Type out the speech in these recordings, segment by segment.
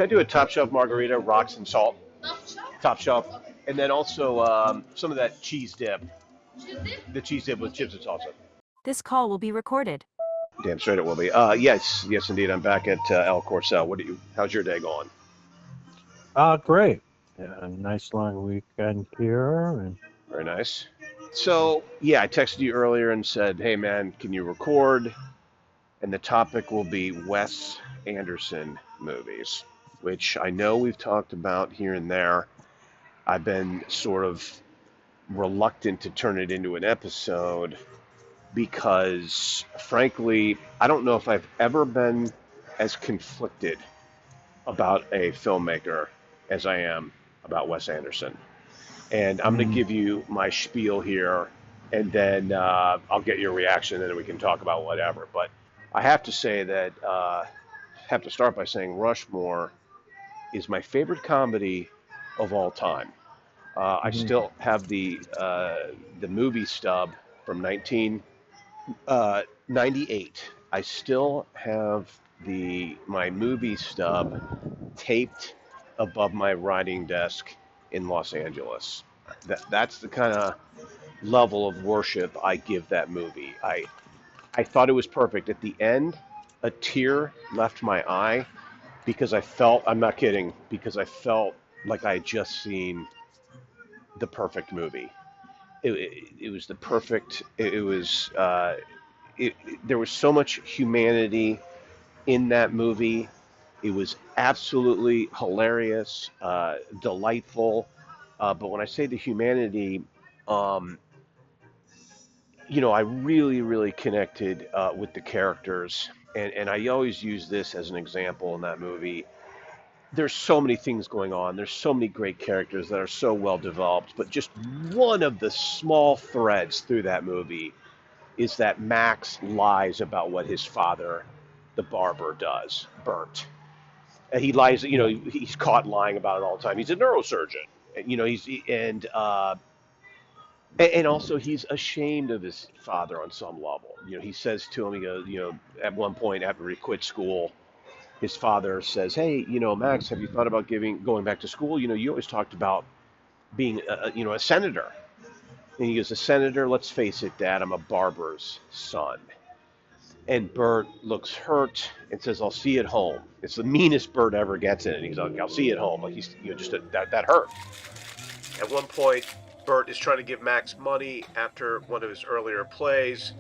Can I do a top shelf margarita, rocks and salt? Top shelf. And then also some of that cheese dip. The cheese dip with chips and salsa. This call will be recorded. Damn straight it will be. Yes, indeed. I'm back at El Corcel. How's your day going? Great. Yeah, a nice long weekend here. And Very nice. So, I texted you earlier and said, hey, man, can you record? And the topic will be Wes Anderson movies, which I know we've talked about here and there. I've been sort of reluctant to turn it into an episode because, frankly, I don't know if I've ever been as conflicted about a filmmaker as I am about Wes Anderson. And I'm going to give you my spiel here, and then I'll get your reaction, and then we can talk about whatever. But I have to say that, have to start by saying Rushmore is my favorite comedy of all time. I still have the movie stub from 1998. I still have my movie stub taped above my writing desk in Los Angeles. That's the kind of level of worship I give that movie. I thought it was perfect. At the end, a tear left my eye because I felt, I'm not kidding, because I felt like I had just seen the perfect movie. It was the perfect, there was so much humanity in that movie. It was absolutely hilarious, delightful. But when I say the humanity, I really, really connected with the characters. And I always use this as an example in that movie. There's so many things going on. There's so many great characters that are so well developed. But just one of the small threads through that movie is that Max lies about what his father, the barber, does, Bert. And he lies, he's caught lying about it all the time. He's a neurosurgeon. And also he's ashamed of his father on some level. He says to him, he goes, at one point after he quit school, his father says, hey, Max, have you thought about going back to school? You always talked about being, a senator. And he goes, a senator? Let's face it, Dad, I'm a barber's son. And Bert looks hurt and says, I'll see you at home. It's the meanest Bert ever gets in it. He's like, I'll see you at home. Like he's, that hurt. At one point, Bert is trying to give Max money after one of his earlier plays.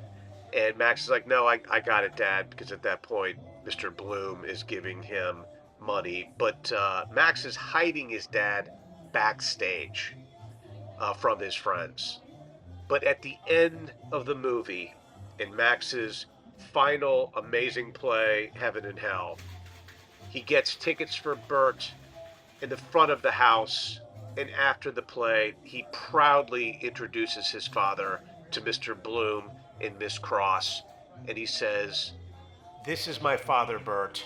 And Max is like, no, I got it, Dad, because at that point, Mr. Bloom is giving him money. But Max is hiding his dad backstage from his friends. But at the end of the movie, in Max's final amazing play, Heaven and Hell, he gets tickets for Bert in the front of the house. And after the play, he proudly introduces his father to Mr. Bloom and Miss Cross. And he says, this is my father, Bert.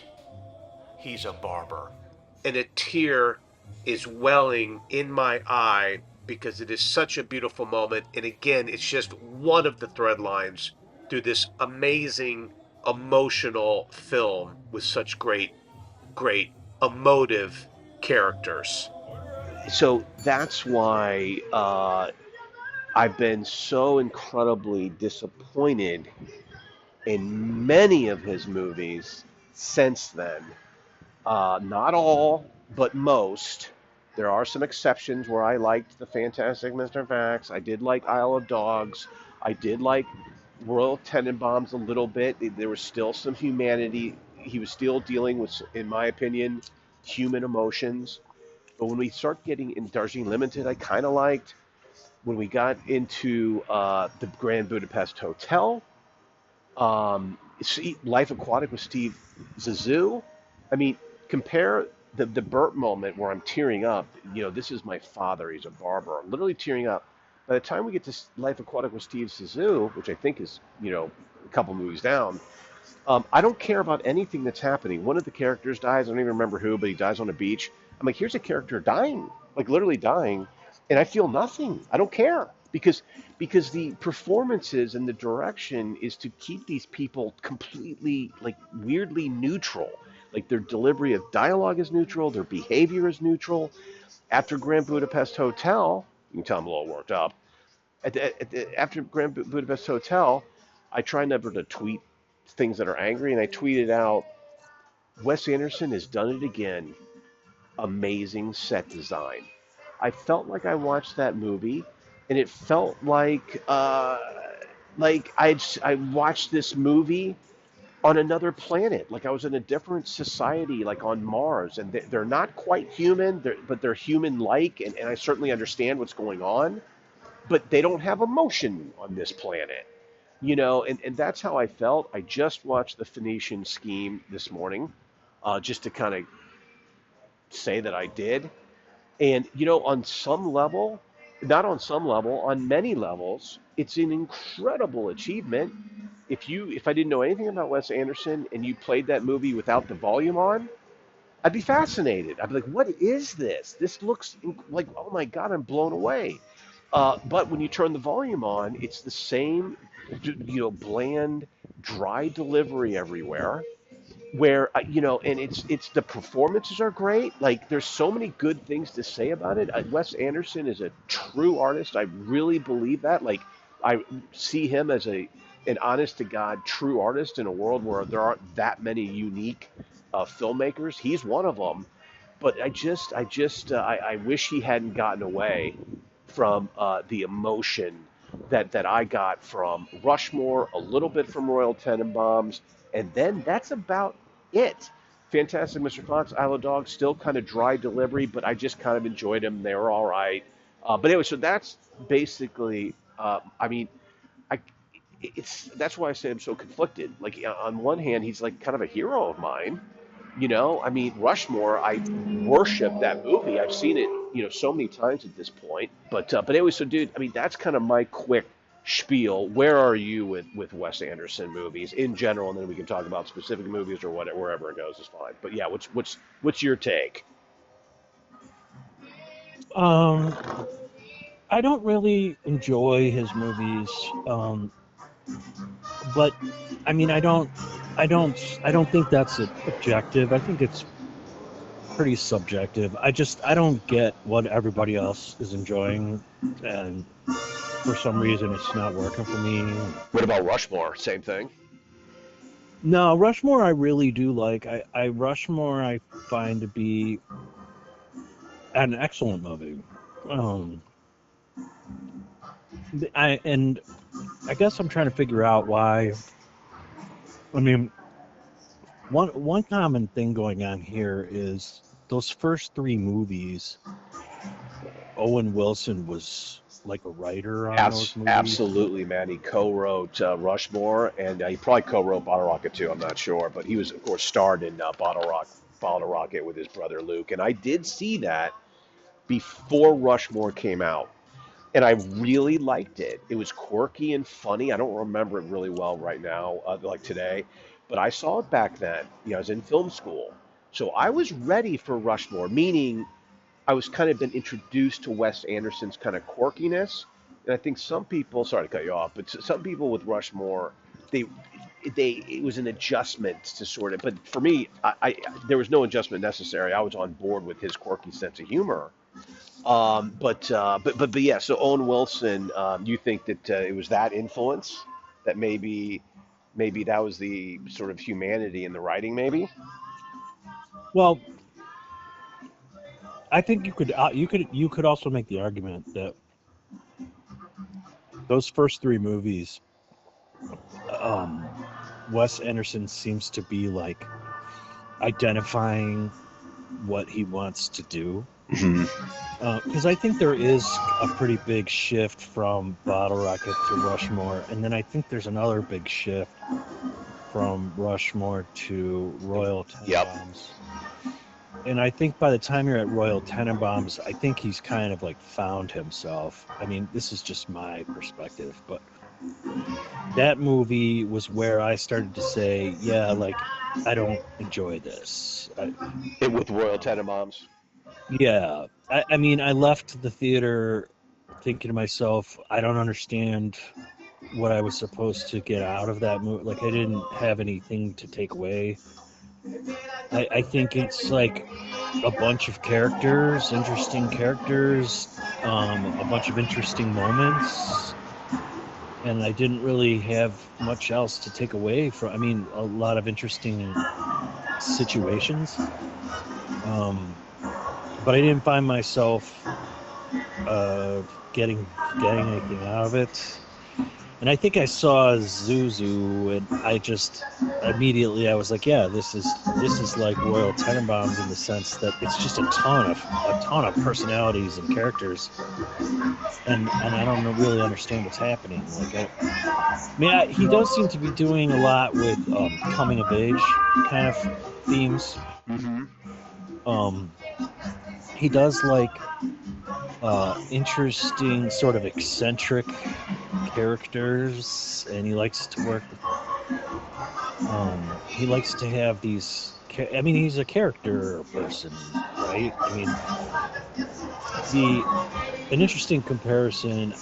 He's a barber. And a tear is welling in my eye because it is such a beautiful moment. And again, it's just one of the thread lines through this amazing, emotional film with such great, great, emotive characters. So that's why I've been so incredibly disappointed in many of his movies since then. Not all, but most. There are some exceptions where I liked The Fantastic Mr. Fax. I did like Isle of Dogs. I did like Royal Tenenbaums a little bit. There was still some humanity. He was still dealing with, in my opinion, human emotions. But when we start getting in Darjeeling Limited, I kind of liked. When we got into the Grand Budapest Hotel, Life Aquatic with Steve Zissou. I mean, compare the Burt moment where I'm tearing up. This is my father. He's a barber. I'm literally tearing up. By the time we get to Life Aquatic with Steve Zissou, which I think is, a couple movies down, I don't care about anything that's happening. One of the characters dies. I don't even remember who, but he dies on a beach. I'm like, here's a character dying, like literally dying, and I feel nothing. I don't care because the performances and the direction is to keep these people completely, like, weirdly neutral. Like their delivery of dialogue is neutral, their behavior is neutral. After Grand Budapest Hotel, you can tell I'm a little worked up. After Grand Budapest Hotel, I try never to tweet things that are angry, and I tweeted out, Wes Anderson has done it again. Amazing set design. I felt like I watched that movie, and it felt like I watched this movie on another planet. Like I was in a different society, like on Mars, and they're not quite human, but they're human-like, and I certainly understand what's going on, but they don't have emotion on this planet. And that's how I felt. I just watched the Phoenician Scheme this morning, just to kind of say that I did. And on some level, not on some level, on many levels, it's an incredible achievement. If I didn't know anything about Wes Anderson and you played that movie without the volume on, I'd be fascinated. I'd be like, "What is this? This looks like, oh my God, I'm blown away." But when you turn the volume on, it's the same, bland, dry delivery everywhere where and it's the performances are great. Like there's so many good things to say about it. Wes Anderson is a true artist. I really believe that. Like I see him as an honest to God true artist in a world where there aren't that many unique filmmakers. He's one of them. But I wish he hadn't gotten away from the emotion that I got from Rushmore, a little bit from Royal Tenenbaums, and then that's about it. Fantastic Mr. Fox, Isle of Dogs, still kind of dry delivery, but I just kind of enjoyed them. They were all right. But anyway, so that's basically, I mean, I, that's why I say I'm so conflicted. Like on one hand, he's like kind of a hero of mine. I mean, Rushmore, I worship that movie. I've seen it, so many times at this point. But anyway, so dude, I mean, that's kind of my quick spiel. Where are you with Wes Anderson movies in general, and then we can talk about specific movies or whatever, wherever it goes is fine. But yeah, what's your take? Um, I don't really enjoy his movies, but I mean, I don't think that's objective. I think it's pretty subjective. I don't get what everybody else is enjoying, and for some reason, it's not working for me. What about Rushmore? Same thing. No, Rushmore I really do like. Rushmore I find to be an excellent movie. Um, and I guess I'm trying to figure out why. I mean, one common thing going on here is those first three movies. Owen Wilson was like a writer on those movies. Absolutely, man. He co-wrote Rushmore, and he probably co-wrote Bottle Rocket too. I'm not sure, but he was, of course, starred in Bottle Rocket with his brother Luke, and I did see that before Rushmore came out, and I really liked it. It was quirky and funny. I don't remember it really well right now, like today, but I saw it back then. I was in film school, so I was ready for Rushmore, meaning I was kind of been introduced to Wes Anderson's kind of quirkiness, and I think some people, sorry to cut you off, but some people with Rushmore, they it was an adjustment to sort of, but for me, there was no adjustment necessary. I was on board with his quirky sense of humor. But yeah. So Owen Wilson, you think that it was that influence that maybe that was the sort of humanity in the writing, maybe? Well, I think you could also make the argument that those first three movies, um, Wes Anderson seems to be like identifying what he wants to do. Because I think there is a pretty big shift from Bottle Rocket to Rushmore, and then I think there's another big shift from Rushmore to Royal Yep. Tenenbaums. And I think by the time you're at Royal Tenenbaums, I think he's kind of like found himself. I mean, this is just my perspective, but that movie was where I started to say, yeah, like, I don't enjoy this. With Royal Tenenbaums. Yeah. I mean, I left the theater thinking to myself, I don't understand what I was supposed to get out of that movie. Like, I didn't have anything to take away I think it's like a bunch of characters, interesting characters, a bunch of interesting moments, and I didn't really have much else to take away from. I mean, a lot of interesting situations, but I didn't find myself getting anything out of it. And I think I saw Zuzu, and I just immediately I was like, yeah, this is like Royal Tenenbaums in the sense that it's just a ton of personalities and characters, and I don't really understand what's happening. Like, he does seem to be doing a lot with coming of age kind of themes. He does like interesting, sort of eccentric characters, and he likes to work with, he likes to have these, I mean, he's a character person, right? I mean, an interesting comparison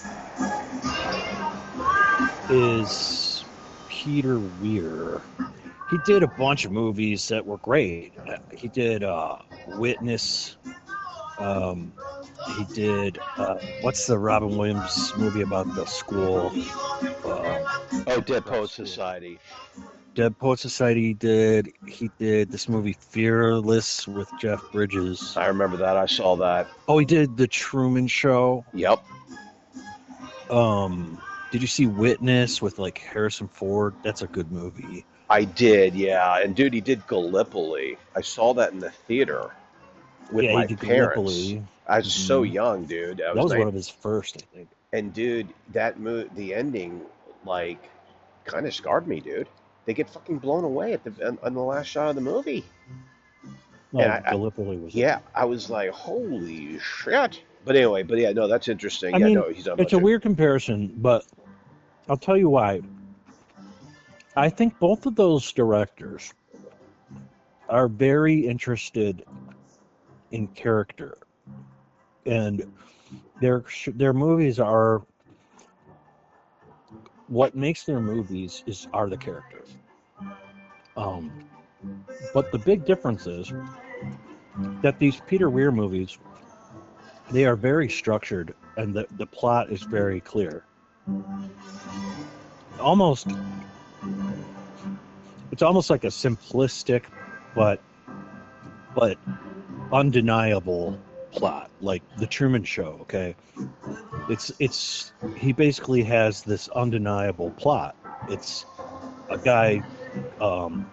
is Peter Weir. He did a bunch of movies that were great. He did Witness. He did what's the Robin Williams movie about the school? Dead Poet Society. Dead Poet Society. He did this movie Fearless with Jeff Bridges. I remember that. I saw that. Oh, he did The Truman Show. Yep. Did you see Witness with like Harrison Ford? That's a good movie. I did, yeah. And dude, he did Gallipoli. I saw that in the theater with my parents. Gallipoli. I was so young, dude. That was one of his first, I think. And dude, that the ending, like, kind of scarred me, dude. They get fucking blown away on the last shot of the movie. No, Gallipoli was. Yeah, I was like, holy shit. But anyway, no, that's interesting. I mean, it's a weird comparison, but I'll tell you why. I think both of those directors are very interested in character, and their movies are, what makes their movies are the characters. But the big difference is that these Peter Weir movies, they are very structured, and the plot is very clear. It's almost like a simplistic but undeniable plot, like The Truman Show. Okay, he basically has this undeniable plot. It's a guy on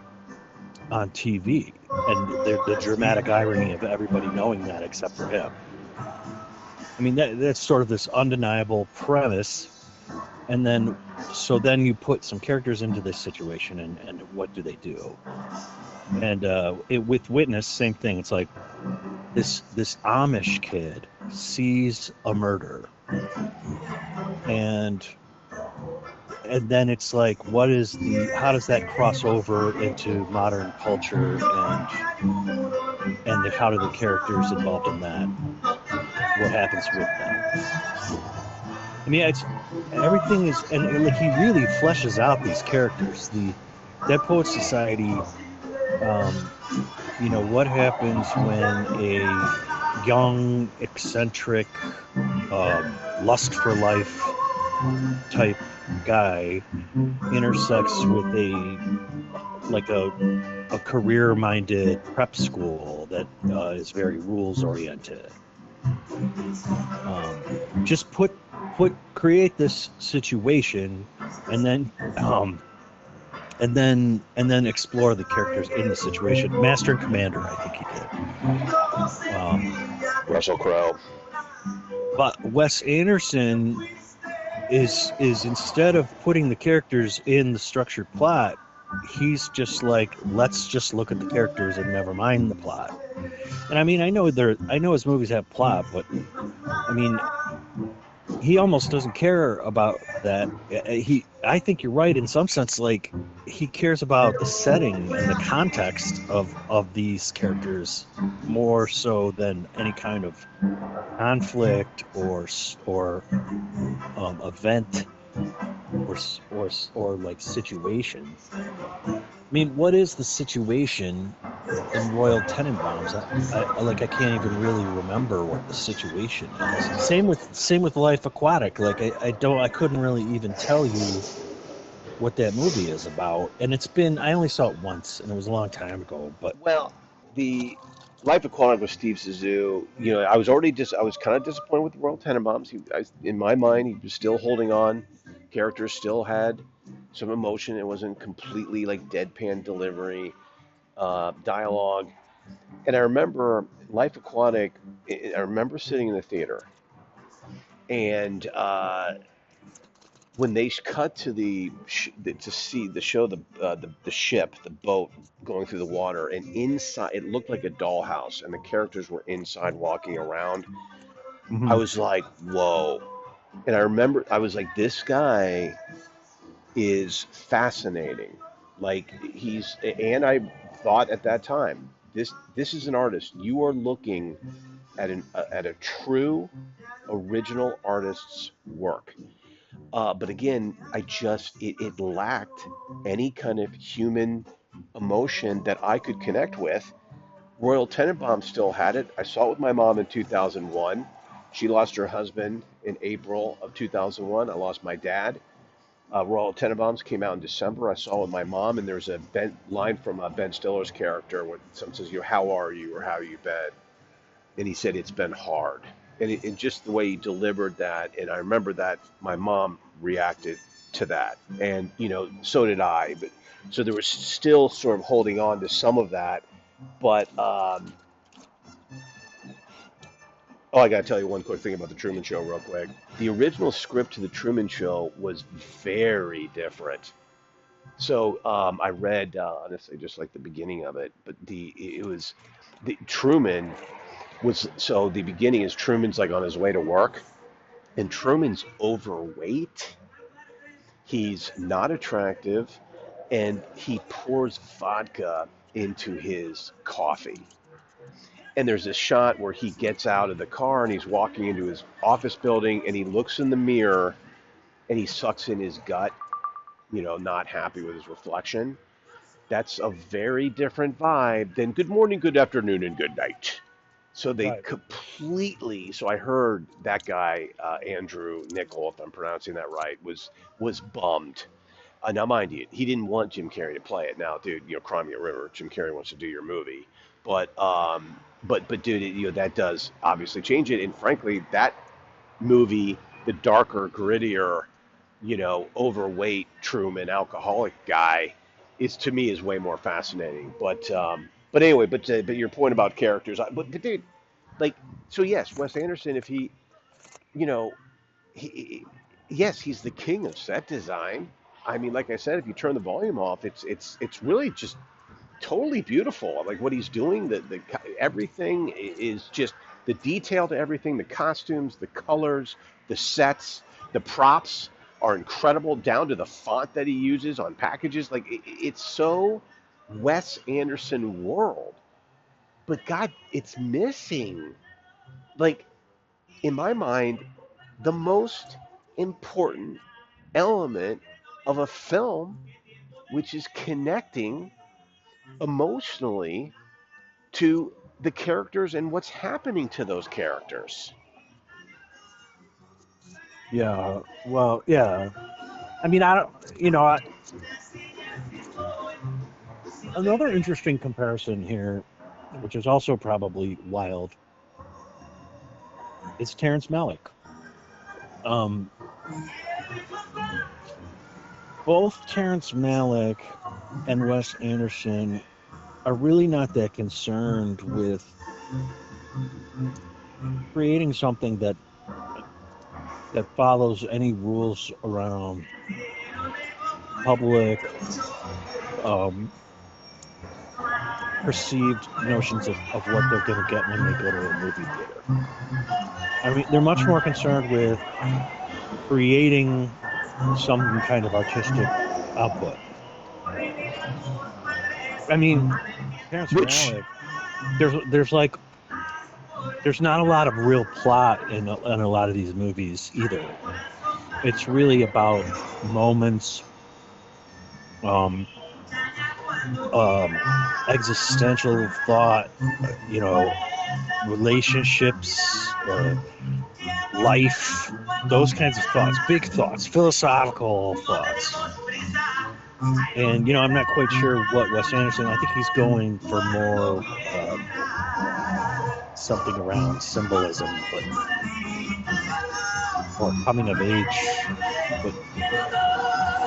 TV, and the dramatic irony of everybody knowing that except for him. I mean, that's sort of this undeniable premise, and then you put some characters into this situation, and what do they do? And with Witness, same thing. It's like this Amish kid sees a murder, and then it's like, how does that cross over into modern culture, and how do the characters involved in that? What happens with that? I mean, everything is, and like, he really fleshes out these characters. The Dead Poet Society, what happens when a young, eccentric, lust for life type guy intersects with a career-minded prep school that is very rules-oriented. Just create this situation, and then explore the characters in the situation. Master and Commander, I think he did. Russell Crowe. But Wes Anderson is instead of putting the characters in the structured plot, he's just like, let's just look at the characters and never mind the plot. And I mean, I know his movies have plot, but I mean, he almost doesn't care about that. I think you're right in some sense. Like, he cares about the setting and the context of these characters more so than any kind of conflict or event. or like situation. I mean, what is the situation in Royal Tenenbaums? I can't even really remember what the situation is. Same with Life Aquatic. Like I couldn't really even tell you what that movie is about. And I only saw it once, and it was a long time ago. But Well, the Life Aquatic with Steve Zissou, I was kind of disappointed with the Royal Tenenbaums. In my mind, he was still holding on. Characters still had some emotion. It wasn't completely like deadpan delivery, dialogue. And I remember Life Aquatic. I remember sitting in the theater, and when they cut to to see the show the ship, the boat going through the water, and inside it looked like a dollhouse, and the characters were inside walking around. I was like, whoa. And I remember I was like, this guy is fascinating. Like and I thought at that time, this is an artist. You are looking at a true original artist's work. But again, it lacked any kind of human emotion that I could connect with. Royal Tenenbaums still had it. I saw it with my mom in 2001. She lost her husband in April of 2001. I lost my dad. Royal Tenenbaums came out in December. I saw it with my mom, and there's a line from Ben Stiller's character where someone says, how are you, or how are you been? And he said, it's been hard. And just the way he delivered that, and I remember that my mom reacted to that, and so did I. But so there was still sort of holding on to some of that, but I got to tell you one quick thing about the Truman Show, real quick. The original script to the Truman Show was very different. So I read honestly just like the beginning of it, but the Truman the beginning is Truman's like on his way to work, and Truman's overweight. He's not attractive, and he pours vodka into his coffee. And there's this shot where he gets out of the car and he's walking into his office building, and he looks in the mirror and he sucks in his gut, not happy with his reflection. That's a very different vibe than good morning, good afternoon, and good night. So they completely. So I heard that guy Andrew Nichol, if I'm pronouncing that right, was bummed. Now, mind you, he didn't want Jim Carrey to play it. Now, dude, Cry Me a River. Jim Carrey wants to do your movie, but dude, that does obviously change it. And frankly, that movie, the darker, grittier, overweight Truman, alcoholic guy, to me is way more fascinating. But anyway, but your point about characters, but dude, like, so yes, Wes Anderson, if you know, yes, he's the king of set design. I mean, like I said, if you turn the volume off, it's really just totally beautiful. Like what he's doing, the everything is just the detail to everything, the costumes, the colors, the sets, the props are incredible, down to the font that he uses on packages. Like it's so Wes Anderson world. But God, it's missing, like, in my mind, the most important element of a film, which is connecting emotionally to the characters and what's happening to those characters. yeah, well, yeah. I mean, I don't, another interesting comparison here, which is also probably wild, is Terrence Malick. Both Terrence Malick and Wes Anderson are really not that concerned with creating something that follows any rules around public perceived notions of what they're going to get when they go to a movie theater. I mean, they're much more concerned with creating some kind of artistic output. I mean, Terrence Malick, there's not a lot of real plot in a lot of these movies either. It's really about moments, um, existential thought, relationships, life, those kinds of thoughts, big thoughts, philosophical thoughts. And I'm not quite sure what Wes Anderson. I think he's going for more something around symbolism, but or coming of age. But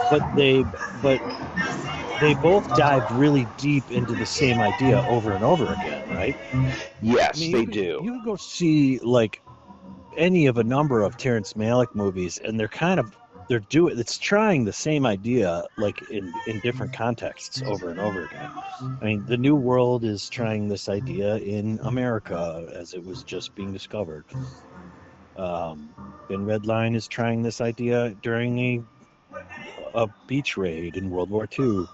but they but they both dive really deep into the same idea over and over again, right? I Yes, mean, they do. you could go see like any of a number of Terrence Malick movies, and it's trying the same idea like in different contexts over and over again. I mean, The New World is trying this idea in America as it was just being discovered. Thin Red Line is trying this idea during a beach raid in World War II.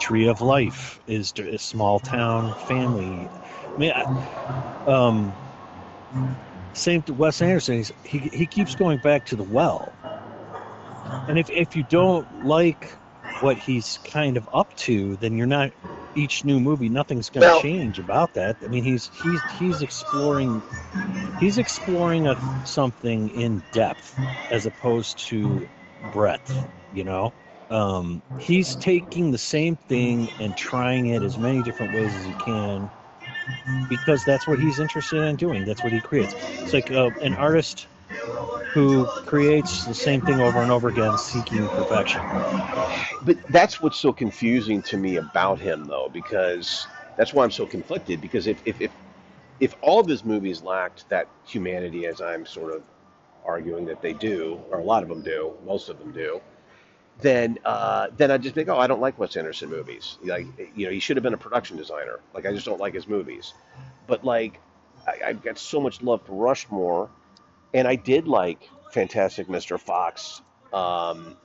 Tree of Life is a small town family. I mean, same to Wes Anderson. He keeps going back to the well. And if you don't like what he's kind of up to, then you're not. Each new movie, nothing's going to Well, change about that. I mean, he's exploring something in depth as opposed to breadth. He's taking the same thing and trying it as many different ways as he can because that's what he's interested in doing. That's what he creates. It's like an artist who creates the same thing over and over again, seeking perfection. but that's what's so confusing to me about him, though, because that's why I'm so conflicted. Because if all of his movies lacked that humanity, as I'm sort of arguing that they do, or a lot of them do, most of them do, then I'd just think, oh, I don't like Wes Anderson movies. Like, he should have been a production designer. Like, I just don't like his movies. But like, I've got so much love for Rushmore, and I did like Fantastic Mr. Fox,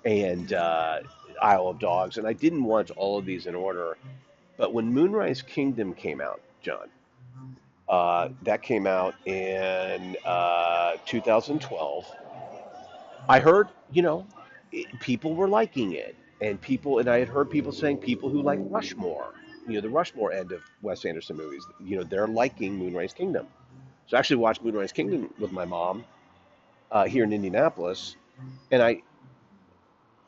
and Isle of Dogs, and I didn't watch all of these in order. But when Moonrise Kingdom came out, John, that came out in 2012. I heard, people were liking it, and I had heard people saying people who like Rushmore, the Rushmore end of Wes Anderson movies, they're liking Moonrise Kingdom. So I actually watched Moonrise Kingdom with my mom here in Indianapolis, and I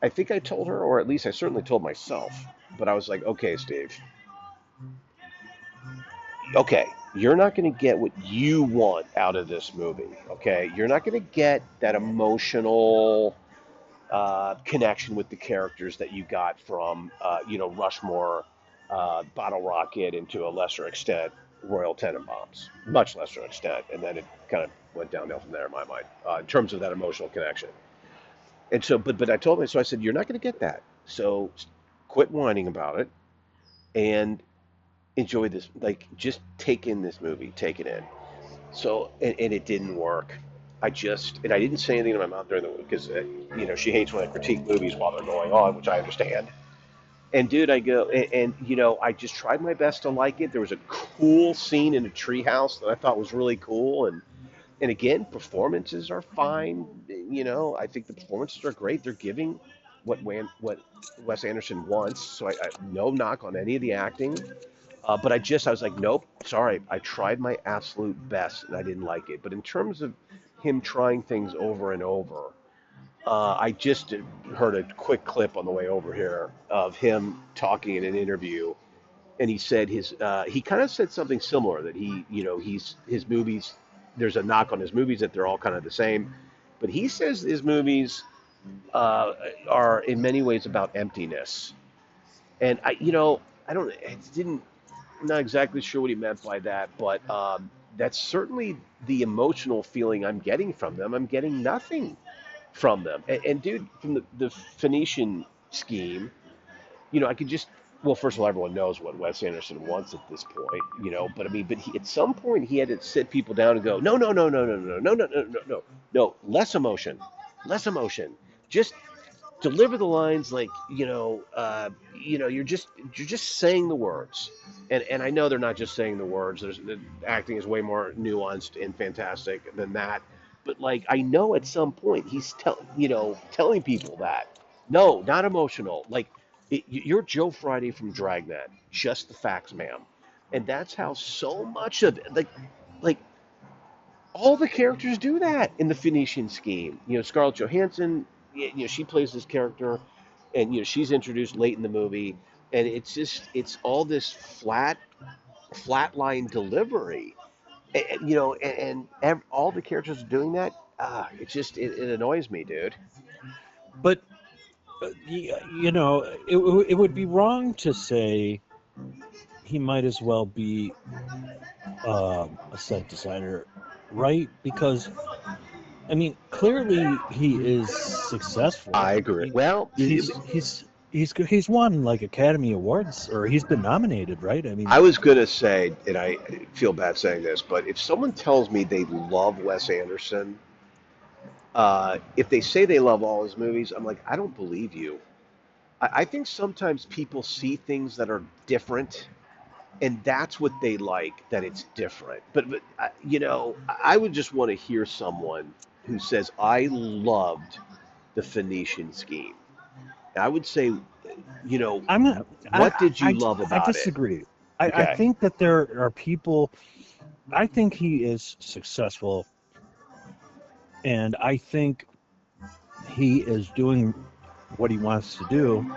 think I told her, or at least I certainly told myself, but I was like, okay, Steve, okay, you're not going to get what you want out of this movie. Okay, you're not going to get that emotional connection with the characters that you got from, Rushmore, Bottle Rocket, and to a lesser extent, Royal Tenenbaums, much lesser extent, and then it kind of went downhill from there in my mind in terms of that emotional connection. And so, but I told him, so I said, you're not going to get that. So quit whining about it and enjoy this. Like, just take in this movie, take it in. So, and it didn't work. And I didn't say anything to my mom during the because she hates when I critique movies while they're going on, which I understand. And dude, I go and I just tried my best to like it. There was a cool scene in a treehouse that I thought was really cool, and again, performances are fine. I think the performances are great. They're giving what Wes Anderson wants. So I no knock on any of the acting. But I was like, nope, sorry. I tried my absolute best and I didn't like it. But in terms of him trying things over and over, I just heard a quick clip on the way over here of him talking in an interview, and he said he kind of said something similar that his movies. There's a knock on his movies that they're all kind of the same, but he says his movies are in many ways about emptiness. And I don't. It didn't. I'm not exactly sure what he meant by that, but that's certainly the emotional feeling I'm getting from them. I'm getting nothing from them. And dude, from the Phoenician scheme, I could just. Well, first of all, everyone knows what Wes Anderson wants at this point, But I mean, at some point he had to sit people down and go, no, no, no, no, no, no, no, no, no, no, no, no, less emotion. Just deliver the lines like you're just saying the words, and I know they're not just saying the words. The acting is way more nuanced and fantastic than that, but like I know at some point he's telling people that no, not emotional. Like you're Joe Friday from Dragnet, just the facts, ma'am, and that's how so much of it, like all the characters do that in the Phoenician scheme. Scarlett Johansson, she plays this character, and she's introduced late in the movie, and it's all this flatline delivery, all the characters are doing that. It annoys me, dude. But it would be wrong to say he might as well be a set designer, right? Because I mean, clearly he is successful. I agree. Well, He's won like Academy Awards, or he's been nominated, right? I mean, I was gonna say, and I feel bad saying this, but if someone tells me they love Wes Anderson, if they say they love all his movies, I'm like, I don't believe you. I think sometimes people see things that are different, and that's what they like, that it's different. But I would just want to hear someone who says, I loved the Phoenician scheme. I would say, I'm not. what did you love I about it? disagree. I Okay. think that there are people. I think he is successful, and I think he is doing what he wants to do.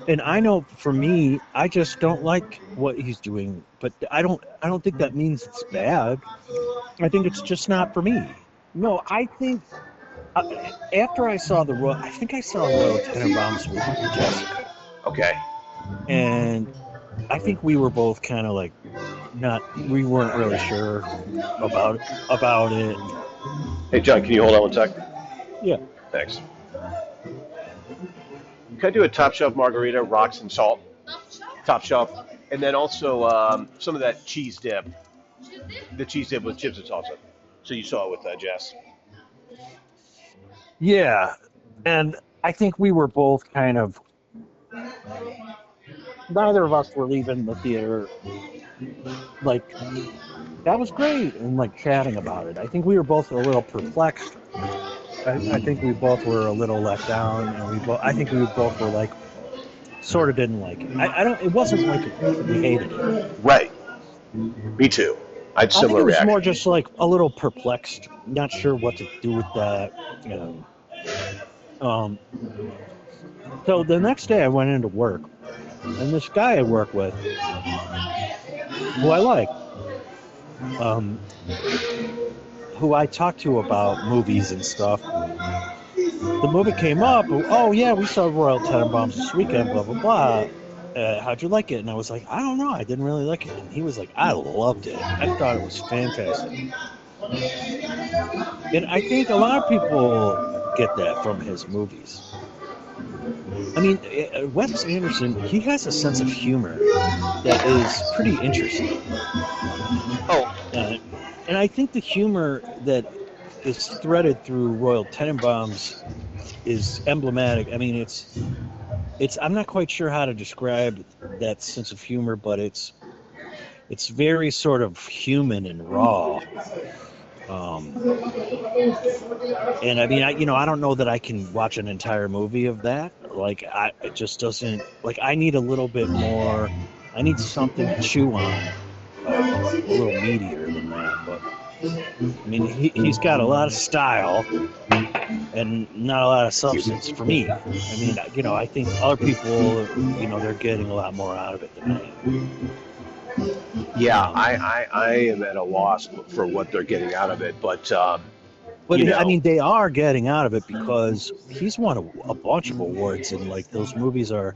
And I know for me, I just don't like what he's doing. But I don't think that means it's bad. I think it's just not for me. No, I think after I saw I think I saw Royal Tenenbaums with Jessica, Okay. and I think we were both kind of like we weren't really sure about it. Hey, John, can you hold on one sec? Yeah. Thanks. Can I do a top shelf margarita, rocks and salt? Top shelf. And then also some of that cheese dip. The cheese dip with chips and salsa. So you saw it with Jess. Yeah, and I think we were both kind of, neither of us were leaving the theater like, that was great, and like chatting about it. I think we were both a little perplexed. I think we both were a little let down, and I think we both were like, sort of didn't like it. I don't. It wasn't like we hated it. Right. Me too. I had I think similar it was more reaction. just like a little perplexed, not sure what to do with that. And, so the next day I went into work, and this guy I work with, who I like, who I talked to about movies and stuff. The movie came up. Oh yeah, we saw Royal Tenenbaums this weekend. Blah blah blah. How'd you like it? And I was like, I don't know. I didn't really like it. And he was like, I loved it. I thought it was fantastic. And I think a lot of people get that from his movies. I mean, Wes Anderson, he has a sense of humor that is pretty interesting. Oh. And I think the humor that is threaded through Royal Tenenbaums is emblematic. I mean, it's I'm not quite sure how to describe that sense of humor, but it's very sort of human and raw. And I mean, I don't know that I can watch an entire movie of that. Like, it just doesn't, like, I need a little bit more. I need something to chew on, a little meatier than that. But I mean, he's got a lot of style and not a lot of substance for me. I mean, I think other people, they're getting a lot more out of it than I am. Yeah, I am at a loss for what they're getting out of it, but I mean, they are getting out of it because he's won a bunch of awards, and like those movies are.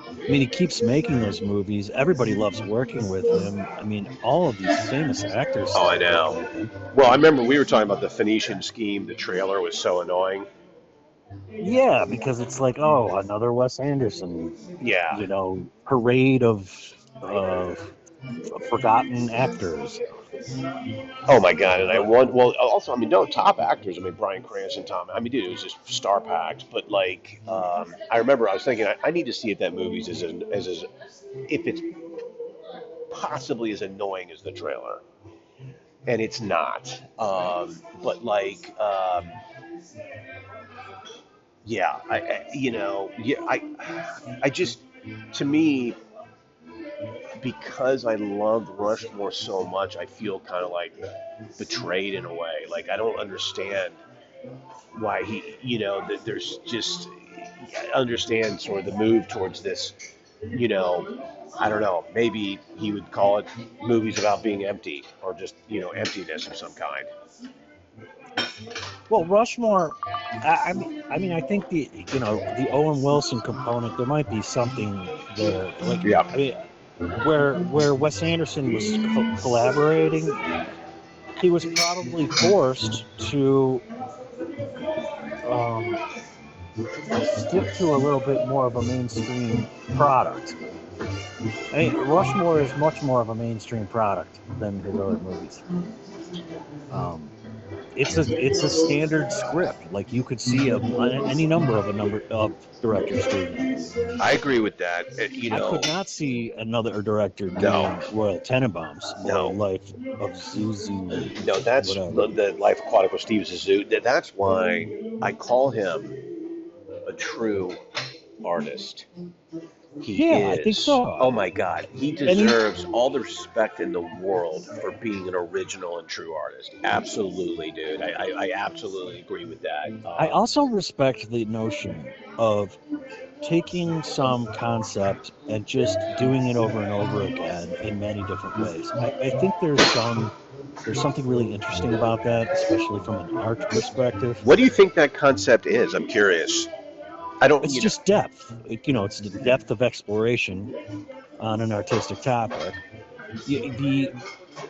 I mean, he keeps making those movies. Everybody loves working with him. I mean, all of these famous actors. Oh, I know. Well, I remember we were talking about the Phoenician scheme. The trailer was so annoying. Yeah, because it's like, oh, another Wes Anderson. Yeah. Parade of forgotten actors. Oh my God! And also, I mean, no top actors. I mean, Bryan Cranston, Tom. I mean, dude, it was just star packed. But like, I remember I was thinking, I need to see if that movie's if it's possibly as annoying as the trailer. and it's not. But like, yeah, I just, to me, because I loved Rushmore so much, I feel kind of like betrayed in a way. Like I don't understand why he, that there's just, I understand sort of the move towards this, I don't know, maybe he would call it movies about being empty or just, emptiness of some kind. Well, Rushmore, I think the Owen Wilson component, there might be something there. Like, Yeah. I mean, where Wes Anderson was collaborating, he was probably forced to stick to a little bit more of a mainstream product. I mean, Rushmore is much more of a mainstream product than his other movies. It's a standard script. Like you could see any number of directors doing it. I agree with that. I could not see another director doing Royal Tenenbaums or Life of Zuzu. No, that's the Life Aquatic with Steve Zissou. That's why I call him a true artist. He is. I think so. Oh my God, he deserves all the respect in the world for being an original and true artist. Absolutely, dude. I absolutely agree with that. I also respect the notion of taking some concept and just doing it over and over again in many different ways. I think there's something really interesting about that, especially from an art perspective. What do you think that concept is? I'm curious. It's just depth. It's the depth of exploration on an artistic topic.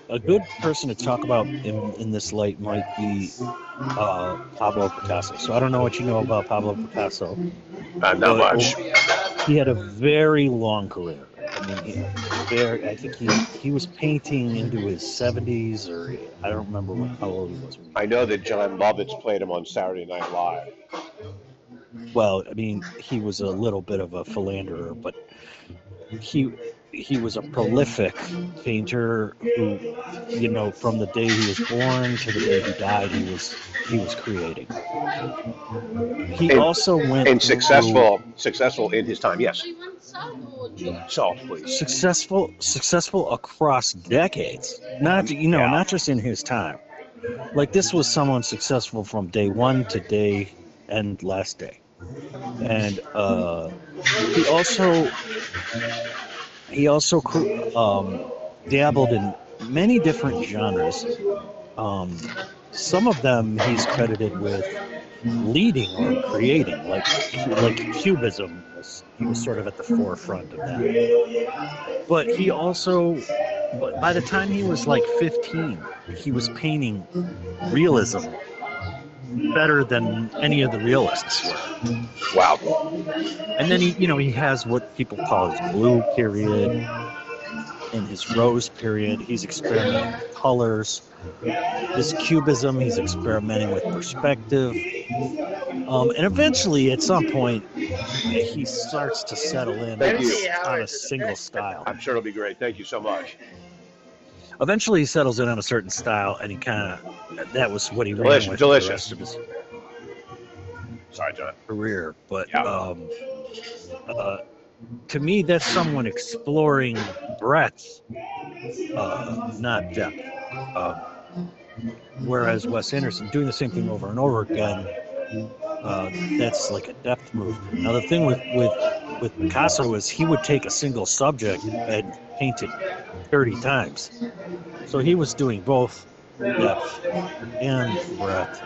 A good person to talk about in this light might be Pablo Picasso. So I don't know what you know about Pablo Picasso. Not much. He had a very long career. I mean, I think he was painting into his 70s, or I don't remember how old he was. I know that John Lovitz played him on Saturday Night Live. Well, I mean, he was a little bit of a philanderer, but he was a prolific painter who, from the day he was born to the day he died, he was creating. He also went and successful in his time. Yes. Salt, please. Successful across decades, not just in his time. Like this was someone successful from day one to day and last day. And he also dabbled in many different genres. Some of them he's credited with leading or creating, like Cubism. He was sort of at the forefront of that. But by the time he was like 15, he was painting realism better than any of the realists were. Wow. And then he has what people call his blue period and his rose period. He's experimenting with colors. This cubism, he's experimenting with perspective. And eventually, at some point, he starts to settle in on a single style. I'm sure it'll be great. Thank you so much. Eventually, he settles in on a certain style, and that was what he ran with delicious. the rest of his career. But to me, that's someone exploring breadth, not depth. Whereas Wes Anderson doing the same thing over and over again, that's like a depth move. Now the thing with Picasso is he would take a single subject and paint it 30 times. So he was doing both depth and breadth.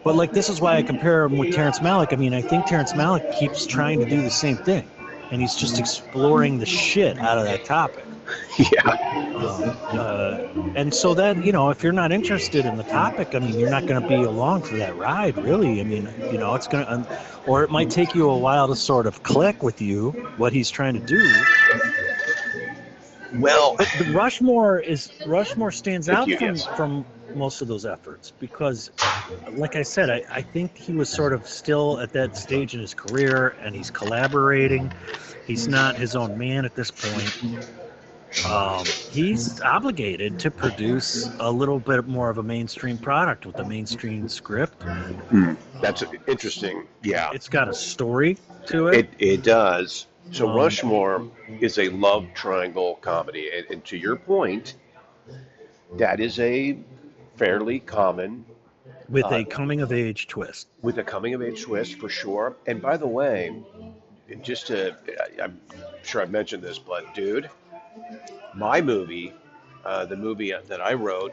But like this is why I compare him with Terrence Malick. I mean, I think Terrence Malick keeps trying to do the same thing, and he's just exploring the shit out of that topic. Yeah. And so that, if you're not interested in the topic, I mean, you're not going to be along for that ride, really. I mean, it's going to, or it might take you a while to sort of click with you what he's trying to do. Well, but the Rushmore stands out from most of those efforts because, like I said, I think he was sort of still at that stage in his career, and he's collaborating. He's not his own man at this point. he's obligated to produce a little bit more of a mainstream product with a mainstream script. That's interesting. Yeah, It's got a story to it. it does. So Rushmore is a love triangle comedy, and to your point, that is a fairly common with uh, a coming of age twist. with a coming of age twist for sure. And by the way, just to, I'm sure I've mentioned this, but dude, my movie, the movie that I wrote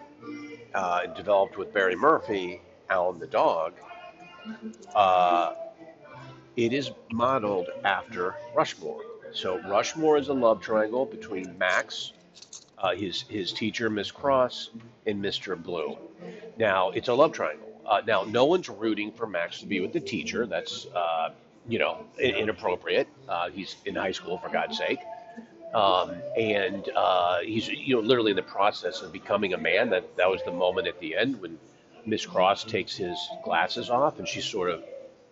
and developed with Barry Murphy, Allan the dog, uh, it is modeled after Rushmore. So Rushmore is a love triangle between Max, his teacher Miss Cross, and Mr. Bloom. Now it's a love triangle. Now no one's rooting for Max to be with the teacher. That's inappropriate. He's in high school, for God's sake. And he's literally in the process of becoming a man. That was the moment at the end when Miss Cross takes his glasses off, and she sort of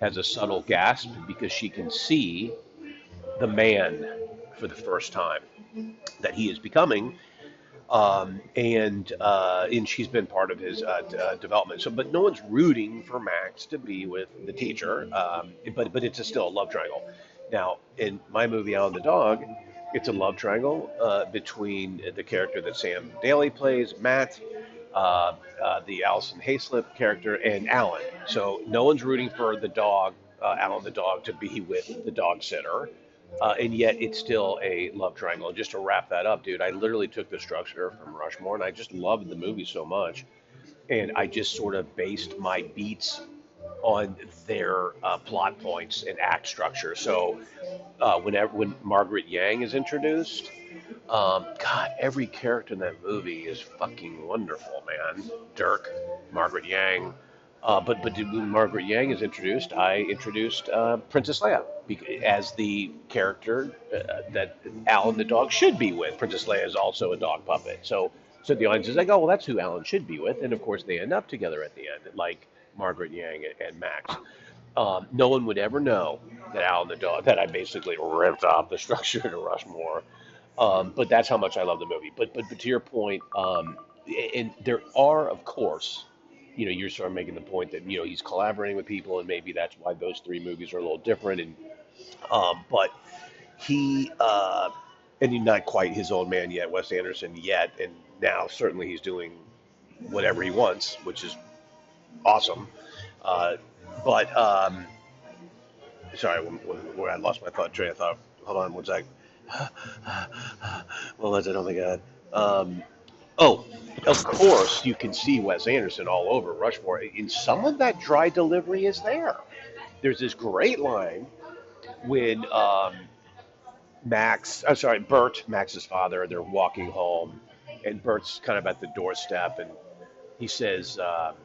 has a subtle gasp because she can see the man for the first time that he is becoming. And she's been part of his development. So, but no one's rooting for Max to be with the teacher. But it's still a love triangle. Now, in my movie Allan the Dog, it's a love triangle between the character that Sam Daly plays, Matt, the Alison Hayslip character, and Allan. So no one's rooting for the dog, Allan the dog, to be with the dog sitter. And yet it's still a love triangle. And just to wrap that up, dude, I literally took the structure from Rushmore, and I just loved the movie so much. And I just sort of based my beats on their plot points and act structure. So when Margaret Yang is introduced, God, every character in that movie is fucking wonderful, man. Dirk, Margaret Yang. But when Margaret Yang is introduced, I introduced Princess Leia as the character that Allan the dog should be with. Princess Leia is also a dog puppet. So the audience is like, oh, well, that's who Allan should be with. And of course, they end up together at the end, like Margaret Yang and Max. No one would ever know that Allan the dog, that I basically ripped off the structure to Rushmore. But that's how much I love the movie. But to your point, and there are, of course, you're sort of making the point that he's collaborating with people, and maybe that's why those three movies are a little different. And but and he's not quite his old man yet, Wes Anderson yet, and now certainly he's doing whatever he wants, which is awesome. But sorry, when I lost my train of thought. Hold on one sec. Well, I don't think I had. Oh, of course, you can see Wes Anderson all over Rushmore. In some of that dry delivery is there. There's this great line when Bert, Max's father, they're walking home, and Bert's kind of at the doorstep, and he says, well,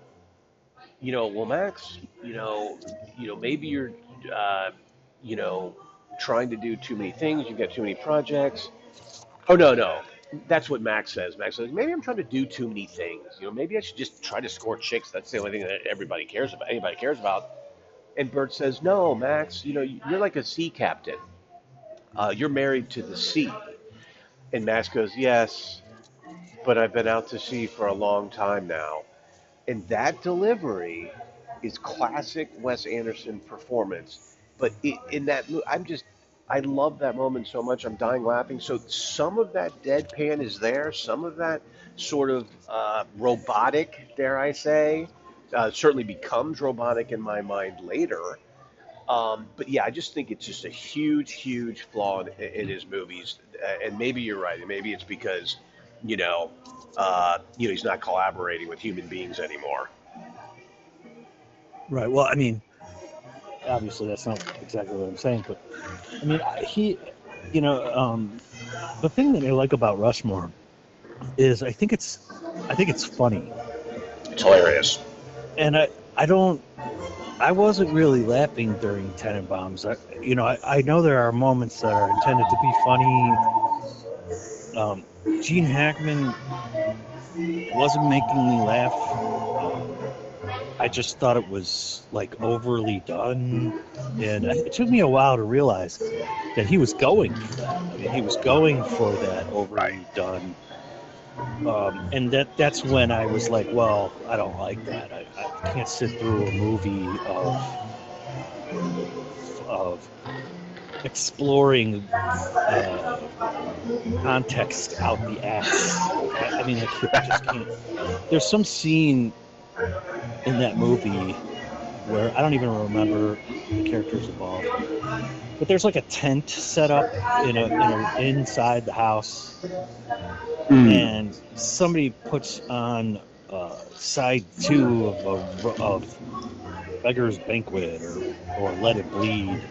Max, maybe you're, trying to do too many things. You've got too many projects. Oh, no. That's what Max says. Max says, maybe I'm trying to do too many things. Maybe I should just try to score chicks. That's the only thing that anybody cares about. And Bert says, no, Max, you're like a sea captain. You're married to the sea. And Max goes, yes, but I've been out to sea for a long time now. And that delivery is classic Wes Anderson performance. But in that, I love that moment so much. I'm dying laughing. So some of that deadpan is there. Some of that sort of robotic, dare I say, certainly becomes robotic in my mind later. But yeah, I just think it's just a huge, huge flaw in his movies. And maybe you're right. And maybe it's because, he's not collaborating with human beings anymore. Right. Well, I mean, obviously that's not exactly what I'm saying, but I mean, the thing that I like about Rushmore is I think it's funny. It's hilarious. And I wasn't really laughing during Tenenbaums. I know there are moments that are intended to be funny. Gene Hackman wasn't making me laugh. I just thought it was like overly done, and it took me a while to realize that he was going for that. I mean, he was going for that overly done, and that's when I was like, well, I don't like that. I can't sit through a movie of exploring context out the ass. I mean, I just can't. There's some scene in that movie where I don't even remember the characters involved, but there's like a tent set up inside the house, and somebody puts on side 2 of Beggar's Banquet or Let It Bleed,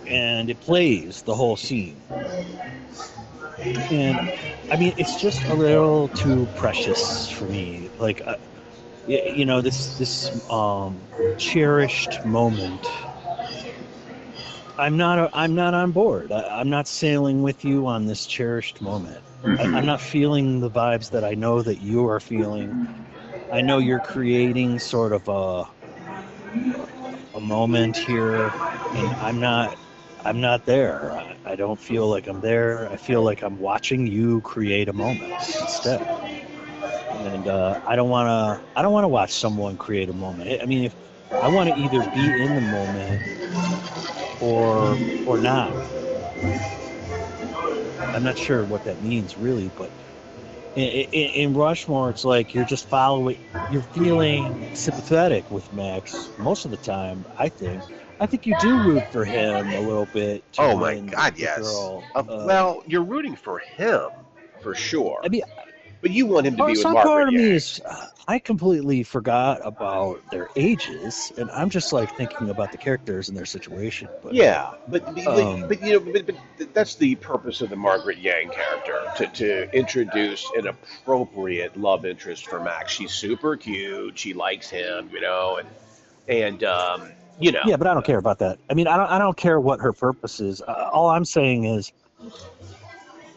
and it plays the whole scene. And I mean, it's just a little too precious for me. Like, this cherished moment. I'm not on board. I'm not sailing with you on this cherished moment. I'm not feeling the vibes that I know that you are feeling. I know you're creating sort of a moment here, and I'm not there. I don't feel like I'm there. I feel like I'm watching you create a moment instead. And I don't want to watch someone create a moment. I mean, if I want to either be in the moment or not. I'm not sure what that means really, but in Rushmore, it's like you're just following. You're feeling sympathetic with Max most of the time. I think you do root for him a little bit. Oh my God, yes. Well, you're rooting for him for sure. I mean, but you want him to be with some Margaret. Part of me is, I completely forgot about their ages, and I'm just like thinking about the characters and their situation. But, yeah, but that's the purpose of the Margaret Yang character, to introduce an appropriate love interest for Max. She's super cute. She likes him, and Yeah, but I don't care about that. I mean, I don't care what her purpose is. All I'm saying is,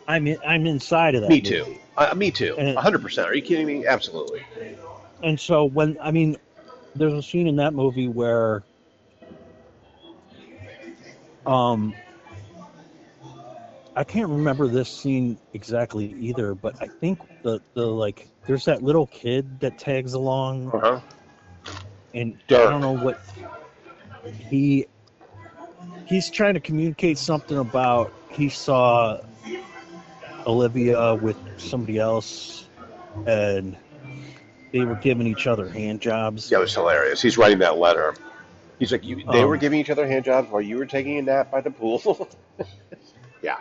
I'm inside of that. Me movie. too. Me too. 100%. Are you kidding me? Absolutely. And so there's a scene in that movie where, I can't remember this scene exactly either, but I think there's that little kid that tags along, and Dirk. I don't know what he's trying to communicate something about. He saw Olivia with somebody else, and they were giving each other hand jobs. That was hilarious. He's writing that letter. He's like, they were giving each other hand jobs while you were taking a nap by the pool. Yeah.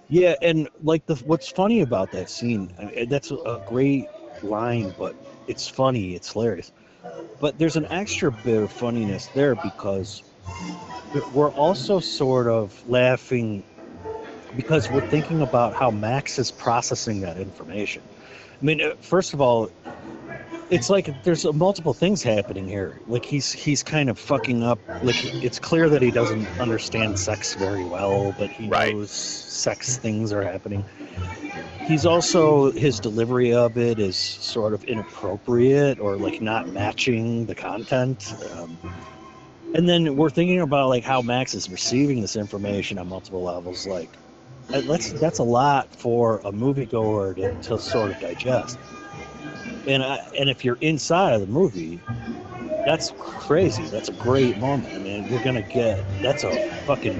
Yeah, and what's funny about that scene, that's a great line, but it's funny, it's hilarious. But there's an extra bit of funniness there because we're also sort of laughing because we're thinking about how Max is processing that information. I mean, first of all, it's like there's multiple things happening here. Like he's kind of fucking up. Like it's clear that he doesn't understand sex very well, but he knows sex things are happening. He's also, his delivery of it is sort of inappropriate or like not matching the content. And then we're thinking about like how Max is receiving this information on multiple levels. Like that's a lot for a moviegoer to sort of digest. And if you're inside of the movie, that's crazy. That's a great moment. I mean, you're gonna get, that's a fucking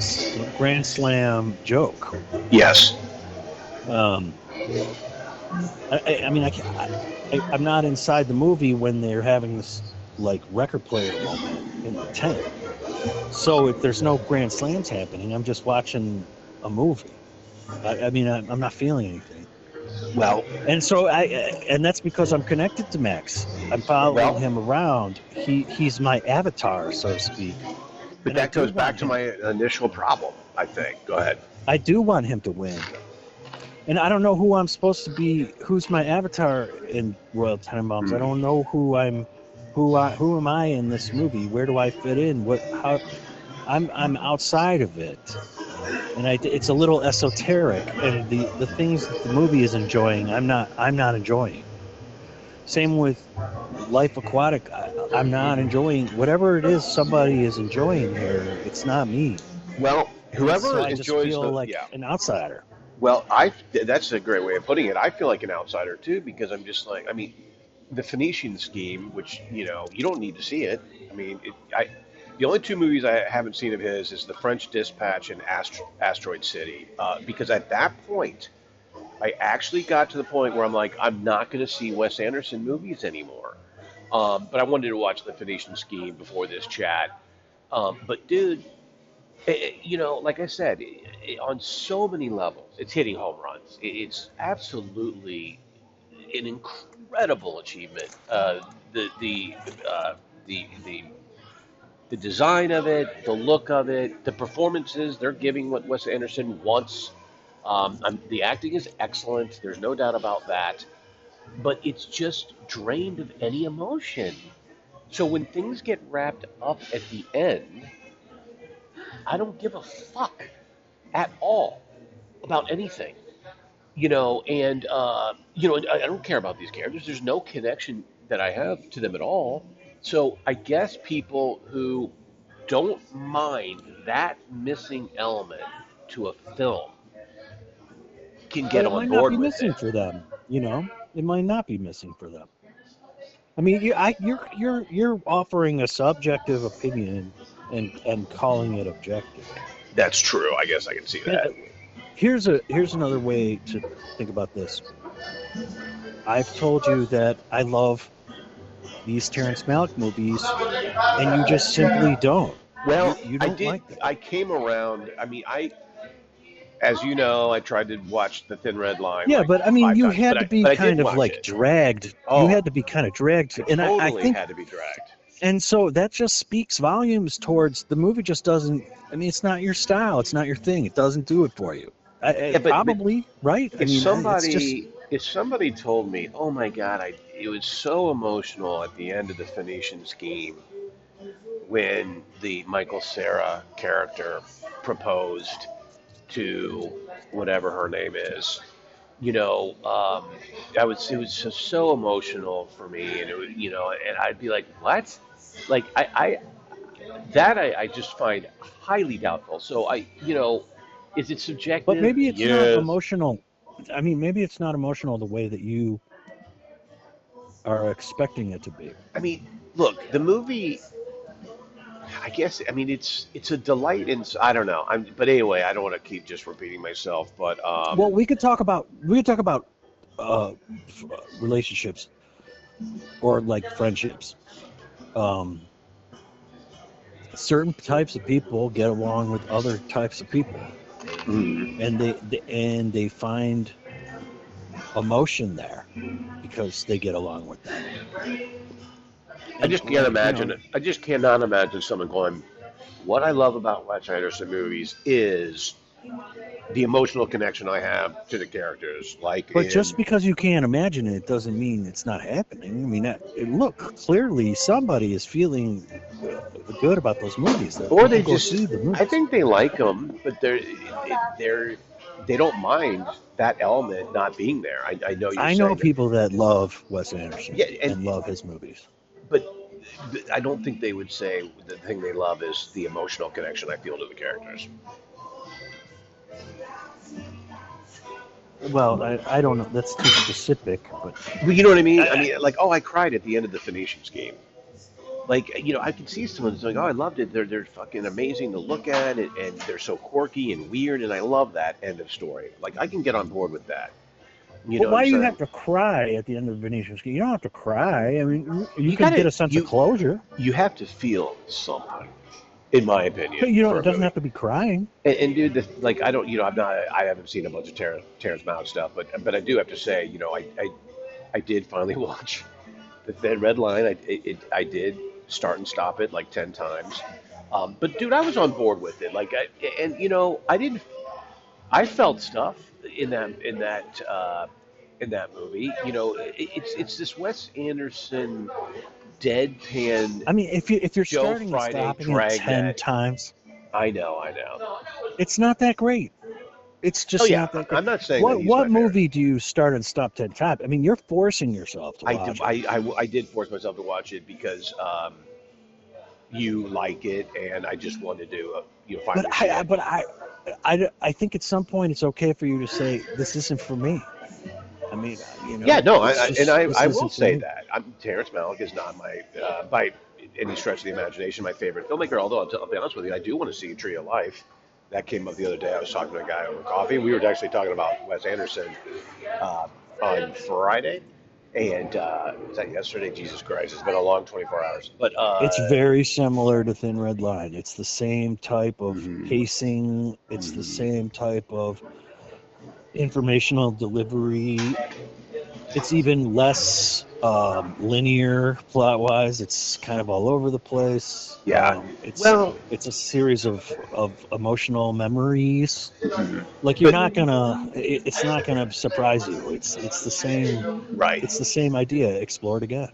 grand slam joke. Yes. I'm not inside the movie when they're having this like record player moment in the tent. So if there's no grand slams happening, I'm just watching a movie. I'm not feeling anything. Well, and so and that's because I'm connected to Max. I'm following him around. He's my avatar, so to speak. But that goes back to my initial problem, I think. Go ahead. I do want him to win. And I don't know who I'm supposed to be, who's my avatar in Royal Tenenbaums. I don't know who am I in this movie? Where do I fit in? I'm outside of it. And it's a little esoteric, and the things that the movie is enjoying, I'm not enjoying. Same with Life Aquatic. I'm not enjoying whatever it is somebody is enjoying here. It's not me. Well, And so whoever I just enjoys feel the like yeah. an outsider. Well, that's a great way of putting it. I feel like an outsider too because I'm just like I mean, the Phoenician Scheme, which you don't need to see it. I mean, the only two movies I haven't seen of his is The French Dispatch and Asteroid City, because at that point I actually got to the point where I'm like, I'm not going to see Wes Anderson movies anymore. But I wanted to watch The Phoenician Scheme before this chat. But dude, like I said, on so many levels, it's hitting home runs. It's absolutely an incredible achievement. Uh, the the design of it, the look of it, the performances, they're giving what Wes Anderson wants. The acting is excellent. There's no doubt about that. But it's just drained of any emotion. So when things get wrapped up at the end, I don't give a fuck at all about anything. I don't care about these characters. There's no connection that I have to them at all. So I guess people who don't mind that missing element to a film can But get it on might not board be with missing it. for them, you know? It might not be missing for them. I mean, you're offering a subjective opinion and calling it objective. That's true. I guess I can see And that. here's another way to think about this. I've told you that I love these Terrence Malick movies, and you just simply don't. Well, You I don't did. like them. I came around. I mean, as you know, I tried to watch The Thin Red Line Yeah, like but I mean, 5 you times, had to be but I did kind of watch like it. dragged. You Oh, had to be kind of dragged, I and I totally think, had to be dragged. and so that just speaks volumes towards the movie. Just doesn't. I mean, it's not your style. It's not your thing. It doesn't do it for you. Yeah, but Probably right. I if mean, it's just. somebody told me, oh my God, it was so emotional at the end of the Phoenician Scheme when the Michael Cera character proposed to whatever her name is. It was just so emotional for me, and it was, and I'd be like, what? Like I just find highly doubtful. So is it But subjective? maybe it's not Yes. emotional. I mean, maybe it's not emotional the way that you are expecting it to be. I mean, look, the movie. I guess I mean it's a delight in I don't know. But anyway, I don't want to keep just repeating myself. But Well, we could talk about uh, relationships or like friendships. Um, certain types of people get along with other types of people, and they find emotion there because they get along with them. I just can't imagine it. I just cannot imagine someone going. What I love about Wes Anderson movies is the emotional connection I have to the characters. But just because you can't imagine it doesn't mean it's not happening. I mean, look, clearly somebody is feeling good about those movies. Or they go just, see the movies. I think they like them, but they don't mind that element not being there. I know you're I saying know that. people that love Wes Anderson Yeah, and love his movies. But I don't think they would say the thing they love is the emotional connection I feel to the characters. Well, I don't know. That's too specific, but Well, you know what I mean? I mean, like, oh, I cried at the end of the Phoenician Scheme. Like, I could see someone saying, "Oh, I loved it. They're fucking amazing to look at, and they're so quirky and weird, and I love that." End of story. Like, I can get on board with that. You but know what why I'm do you saying? have to cry at the end of Venetian Scheme? You don't have to cry. I mean, you can gotta get a sense of closure. You have to feel something, in my opinion. But it doesn't movie. have to be crying. And dude, like I don't, I haven't seen a bunch of Terrence Malick stuff, but I do have to say, I did finally watch the Thin Red Line. I did start and stop it like 10 times. But dude, I was on board with it. Like, I didn't. I felt stuff in that movie. It's this Wes Anderson deadpan. I mean, if you're Joe starting Friday and stopping it 10 times, I know. it's not that great. It's just not that good. I'm not saying that he's What my movie do you start and stop 10 times? I mean, you're forcing yourself to watch it. I did force myself to watch it because you like it, and I just wanted to finally see it. But I think at some point it's okay for you to say this isn't for me. I mean, Yeah, no, this I will isn't for say me. that Terrence Malick is not my by any stretch of the imagination my favorite filmmaker. Although I'll be honest with you, I do want to see Tree of Life. That came up the other day. I was talking to a guy over coffee. We were actually talking about Wes Anderson on Friday, and was that yesterday? Jesus Christ, it's been a long 24 hours. But It's very similar to Thin Red Line. It's the same type of mhm, pacing. It's the mhm. same type of informational delivery. It's even less linear plot-wise. It's kind of all over the place. Yeah. It's Well, a series of emotional memories. mhm. Like you're But not gonna. It's not gonna surprise you. It's the same. right, It's the same idea explored again.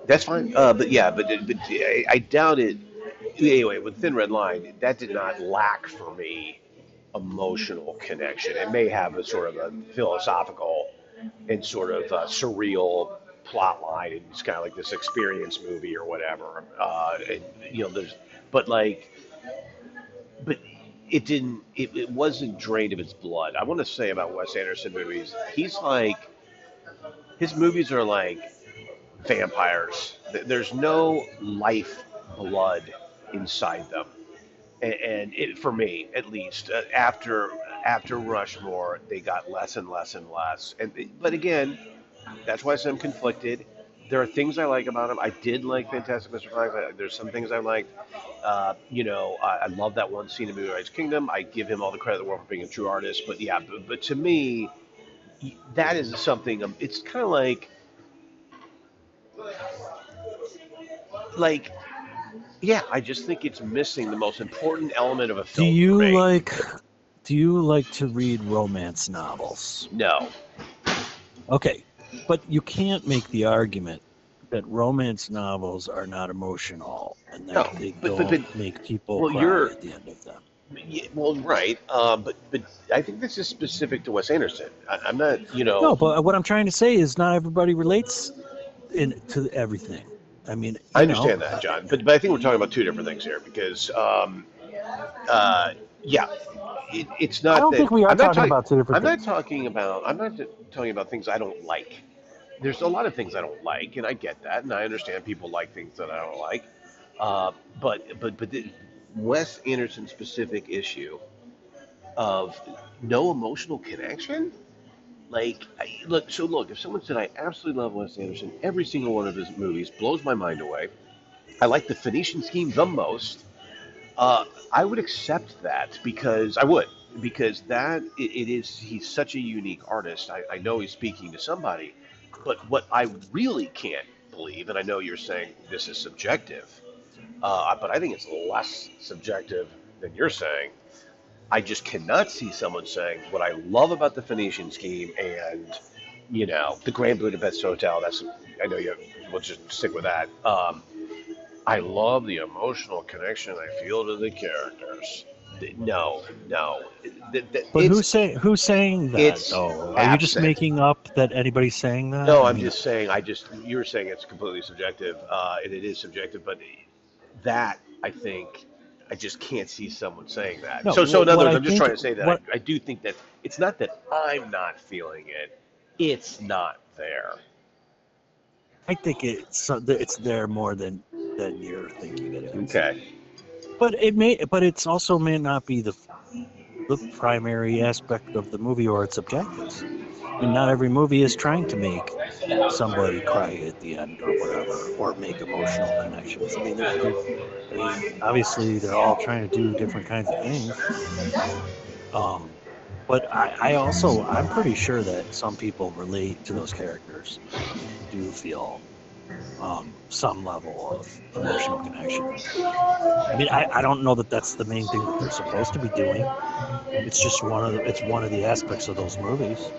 that's fine. But I doubt it. Anyway, with Thin Red Line, that did not lack for me emotional connection. It may have a sort of a philosophical and sort of surreal plot line, and it's kind of like this experience movie or whatever. There's, but like, but it didn't. It wasn't drained of its blood. I want to say about Wes Anderson movies, he's like his movies are like vampires. There's no life blood inside them. And it, for me at least, after Rushmore, they got less and less and less. But again, that's why I say I'm conflicted. There are things I like about him. I did like Fantastic Mr. Fox. There's some things I liked. I love that one scene in Moonrise Kingdom. I give him all the credit in the world for being a true artist. But yeah, but to me, that is something. It's kind of like yeah. I just think it's missing the most important element of a Do film for you me. like to read romance novels? No. Okay, but you can't make the argument that romance novels are not emotional and No, that they but don't make people well, cry at the end of them. yeah, well, right. But I think this is specific to Wes Anderson. I'm not, No, but what I'm trying to say is not everybody relates to everything. I mean, I understand that, John. But I think we're talking about two different things here because, yeah, it's I not don't that think we are I'm not talking talking. about two different I'm not things. talking about. I'm not talking about things I don't like. There's a lot of things I don't like, and I get that, and I understand people like things that I don't like. Uh, but the Wes Anderson specific issue of no emotional connection. Like, look. If someone said I absolutely love Wes Anderson, every single one of his movies blows my mind away. I like the Phoenician Scheme the most. I would accept that because that it is he's such a unique artist. I know he's speaking to somebody, but what I really can't believe, and I know you're saying this is subjective, but I think it's less subjective than you're saying. I just cannot see someone saying what I love about the Phoenician Scheme and the Grand Budapest Hotel. That's I know you. We'll just stick with that. I love the emotional connection I feel to the characters. No, no, But it's who's saying that it's though? Are you just absent. making up that anybody's saying that? No, I I'm mean, just saying. You were saying it's completely subjective, and it is subjective. But that I think I just can't see someone saying that. no. So in other What words, I I'm just think trying to say that what I do think that it's not that I'm not feeling it; it's not there. I think it's there more than you're thinking it is. Okay. But it's also may not be the primary aspect of the movie or its objectives. I mean, not every movie is trying to make somebody cry at the end or whatever, or make emotional connections. I mean, obviously they're all trying to do different kinds of things. But I'm pretty sure that some people relate to those characters and do feel some level of emotional connection. I mean, I don't know that that's the main thing that they're supposed to be doing. It's just one of the aspects of those movies.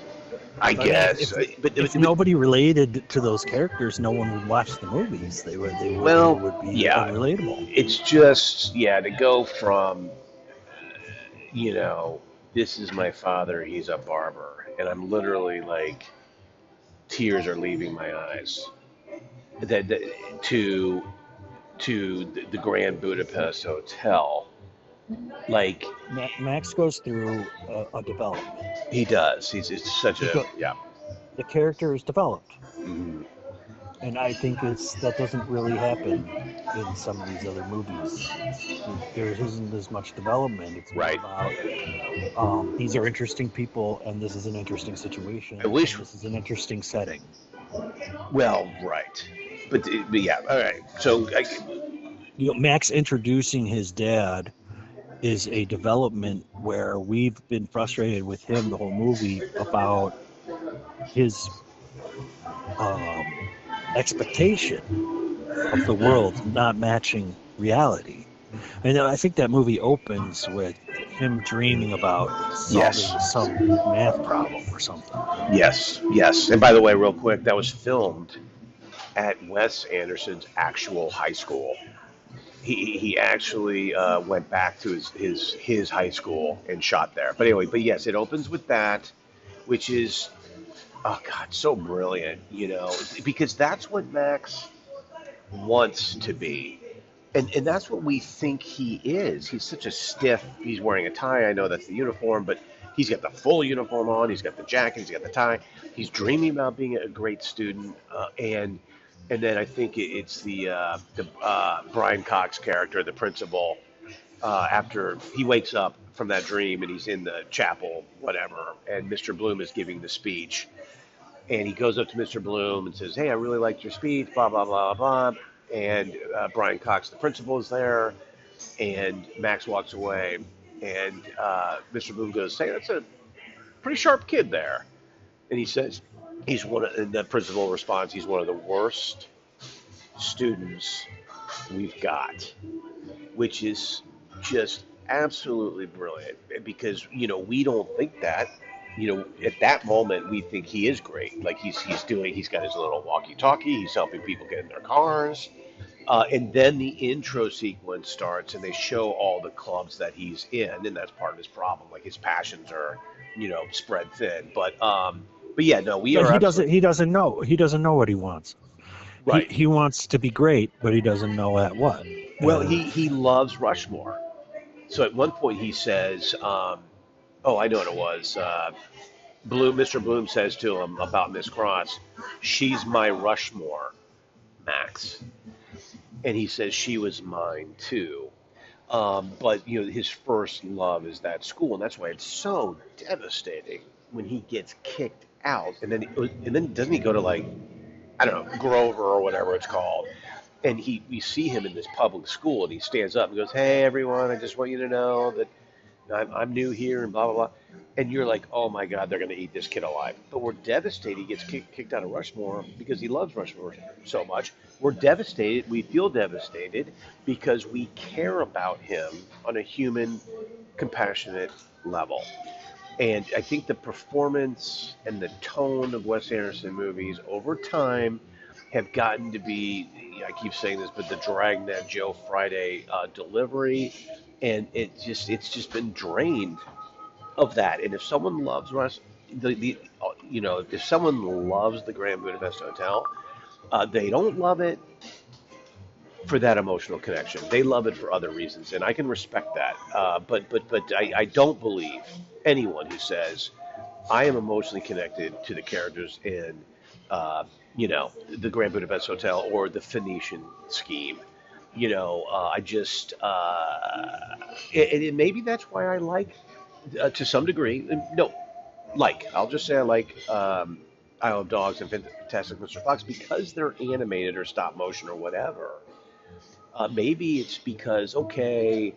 I I mean, guess, if nobody related to those characters, no one would watch the movies. They well, would be yeah, unrelatable. it's just to go from you know this is my father, he's a barber. And I'm literally like, tears are leaving my eyes. That to the Grand Budapest Hotel, like Max goes through a development. he does. It's such He a, go, yeah. the character is developed, Mhm. and I think that doesn't really happen in some of these other movies. There isn't as much development. It's more Right. about these are interesting people, and this is an interesting situation, I wish. and this is an interesting setting. Well, right. But yeah. All right. So Max introducing his dad is a development where we've been frustrated with him the whole movie about his expectation of the world not matching reality. And I think that movie opens with him dreaming about solving yes. some math problem or something. Yes. Yes. And by the way, real quick, that was filmed at Wes Anderson's actual high school. He actually went back to his high school and shot there. But anyway, but yes, it opens with that, which is, oh God, so brilliant, because that's what Max wants to be. And that's what we think he is. He's such a stiff. He's wearing a tie. I know that's the uniform, but he's got the full uniform on. He's got the jacket. He's got the tie. He's dreaming about being a great student. And then I think it's the Brian Cox character, the principal. After he wakes up from that dream and he's in the chapel, whatever, and Mr. Bloom is giving the speech, and he goes up to Mr. Bloom and says, "Hey, I really liked your speech, blah, blah, blah, blah." And Brian Cox, the principal, is there, and Max walks away, and Mr. Bloom goes, "Hey, that's a pretty sharp kid there." And he says, and the principal responds, "He's one of the worst students we've got," which is just absolutely brilliant because, we don't think that. At that moment, we think he is great. Like he's got his little walkie-talkie. He's helping people get in their cars. And then the intro sequence starts, and they show all the clubs that he's in, and that's part of his problem. Like his passions are, spread thin. But yeah, no, we are. He doesn't know what he wants. Right. He wants to be great, but he doesn't know at what. Well, he loves Rushmore. So at one point he says, "Oh, I know what it was." Mr. Bloom says to him about Miss Cross, "She's my Rushmore, Max." And he says, "She was mine too." But his first love is that school, and that's why it's so devastating when he gets kicked out. And then doesn't he go to, like, I don't know, Grover or whatever it's called? And we see him in this public school, and he stands up and goes, "Hey everyone, I just want you to know that I'm new here," and blah blah blah. And you're like, "Oh my God, they're going to eat this kid alive." But we're devastated. He gets kicked out of Rushmore because he loves Rushmore so much. We're devastated. We feel devastated because we care about him on a human, compassionate level. And I think the performance and the tone of Wes Anderson movies over time have gotten to be, I keep saying this, but the Dragnet Joe Friday delivery, and it's just been drained of that. And if someone loves if someone loves the Grand Budapest Hotel, they don't love it for that emotional connection. They love it for other reasons, and I can respect that. But I don't believe anyone who says I am emotionally connected to the characters in the Grand Budapest Hotel or the Phoenician Scheme. I just and maybe that's why I like to some degree. No, I'll just say I like Isle of Dogs and Fantastic Mr. Fox because they're animated or stop motion or whatever. Maybe it's because, okay,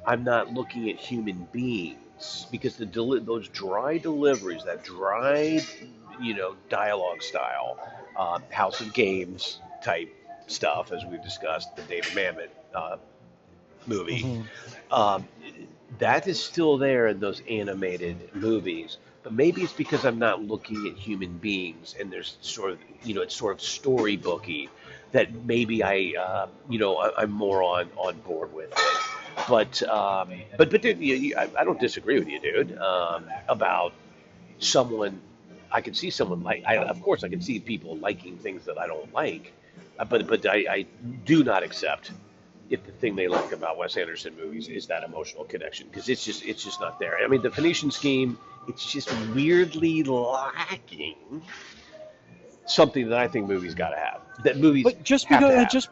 I'm not looking at human beings because those dry deliveries, that dry, dialogue style, House of Games type stuff, as we've discussed, the David Mamet movie, Mm-hmm. that is still there in those animated movies. But maybe it's because I'm not looking at human beings, and there's sort of, it's sort of storybooky that maybe I'm more on board with it. but dude, I don't disagree with you, dude. About someone, I can see someone like, of course, I can see people liking things that I don't like, but I do not accept if the thing they like about Wes Anderson movies is that emotional connection, because it's just not there. I mean, the Phoenician Scheme, it's just weirdly lacking something that I think movies got to have. That movies But just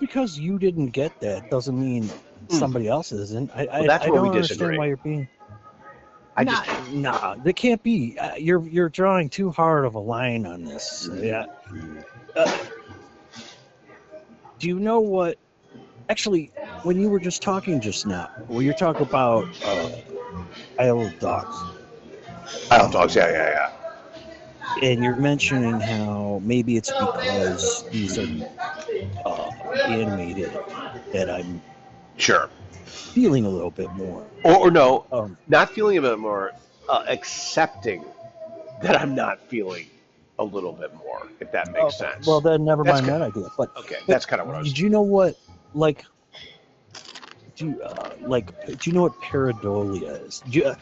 because you didn't get that doesn't mean somebody else isn't. Well, that's I where we don't disagree. understand why you're being. I just Nah, that can't be. You're drawing too hard of a line on this. Yeah. Do you know what? Actually, when you were just talking just now, well, you're talking about Isle of Dogs. Isle of Dogs, yeah. And you're mentioning how maybe it's because these are animated that I'm Sure. feeling a little bit more. Or no, not feeling a bit more, accepting that I'm not feeling a little bit more, if that makes sense. Well, then never mind that idea. But that's kind of what I was. Did you know what, like, do you know what pareidolia is? You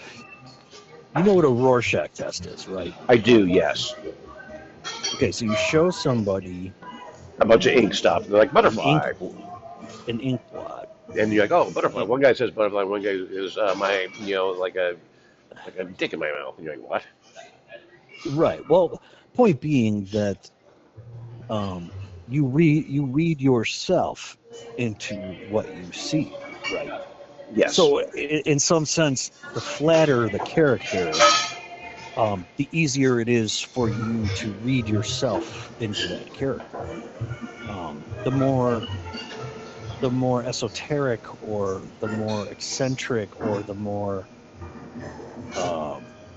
know what a Rorschach test is, right? I do, yes. Okay, so you show somebody a bunch of ink stuff. They're like butterfly. An ink blot. And you're like, oh, butterfly. One guy says butterfly. One guy is my, like a dick in my mouth. And you're like, what? Right. Well, point being that you read yourself into what you see, right? Yes. So in some sense, the flatter the character, the easier it is for you to read yourself into that character. The more esoteric or the more eccentric or the more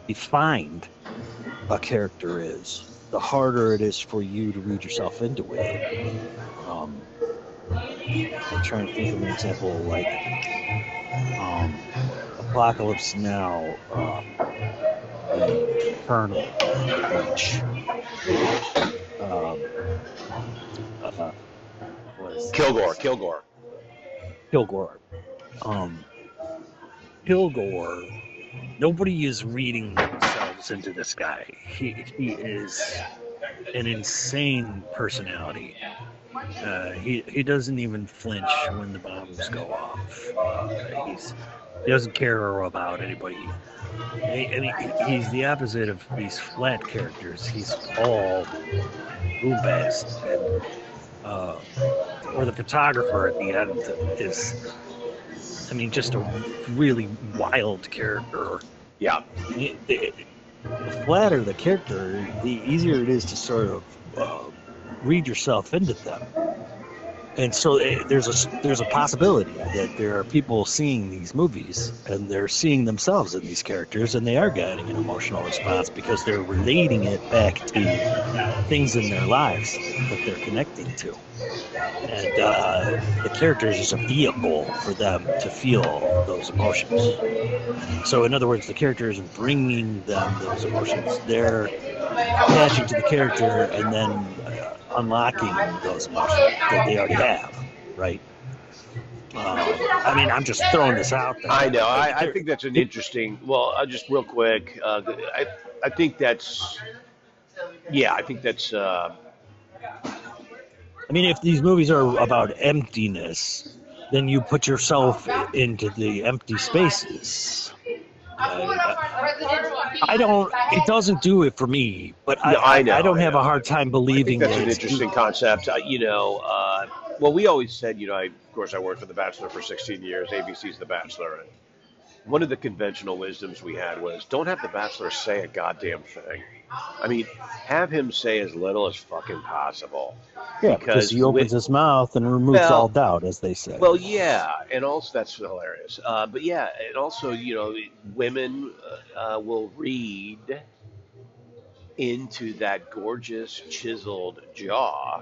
defined a character is, the harder it is for you to read yourself into it. I'm trying to think of an example like Apocalypse Now, the Colonel, which Kilgore. Kilgore, nobody is reading themselves into this guy. He is an insane personality. He doesn't even flinch when the bombs go off. He doesn't care about anybody. He's the opposite of these flat characters. He's all boom-bast. Or the photographer at the end is, just a really wild character. Yeah. The flatter the character, the easier it is to sort of read yourself into them. And so there's a possibility that there are people seeing these movies and they're seeing themselves in these characters, and they are getting an emotional response because they're relating it back to things in their lives that they're connecting to. And the character is just a vehicle for them to feel those emotions. So in other words, the character isn't bringing them those emotions. They're attaching to the character and then unlocking those emotions that they already have, right? I'm just throwing this out there. I know. I think that's an interesting. Well, just real quick. I think that's. Yeah, I think that's. If these movies are about emptiness, then you put yourself into the empty spaces. I don't. It doesn't do it for me, but I don't have a hard time believing I think that's an interesting concept. Well, we always said, of course, I worked for The Bachelor for 16 years. ABC's The Bachelor, and one of the conventional wisdoms we had was don't have The Bachelor say a goddamn thing. Have him say as little as fucking possible. Yeah, because he opens his mouth and removes all doubt, as they say. Well, yeah, and also that's hilarious. But yeah, and also, women will read into that gorgeous chiseled jaw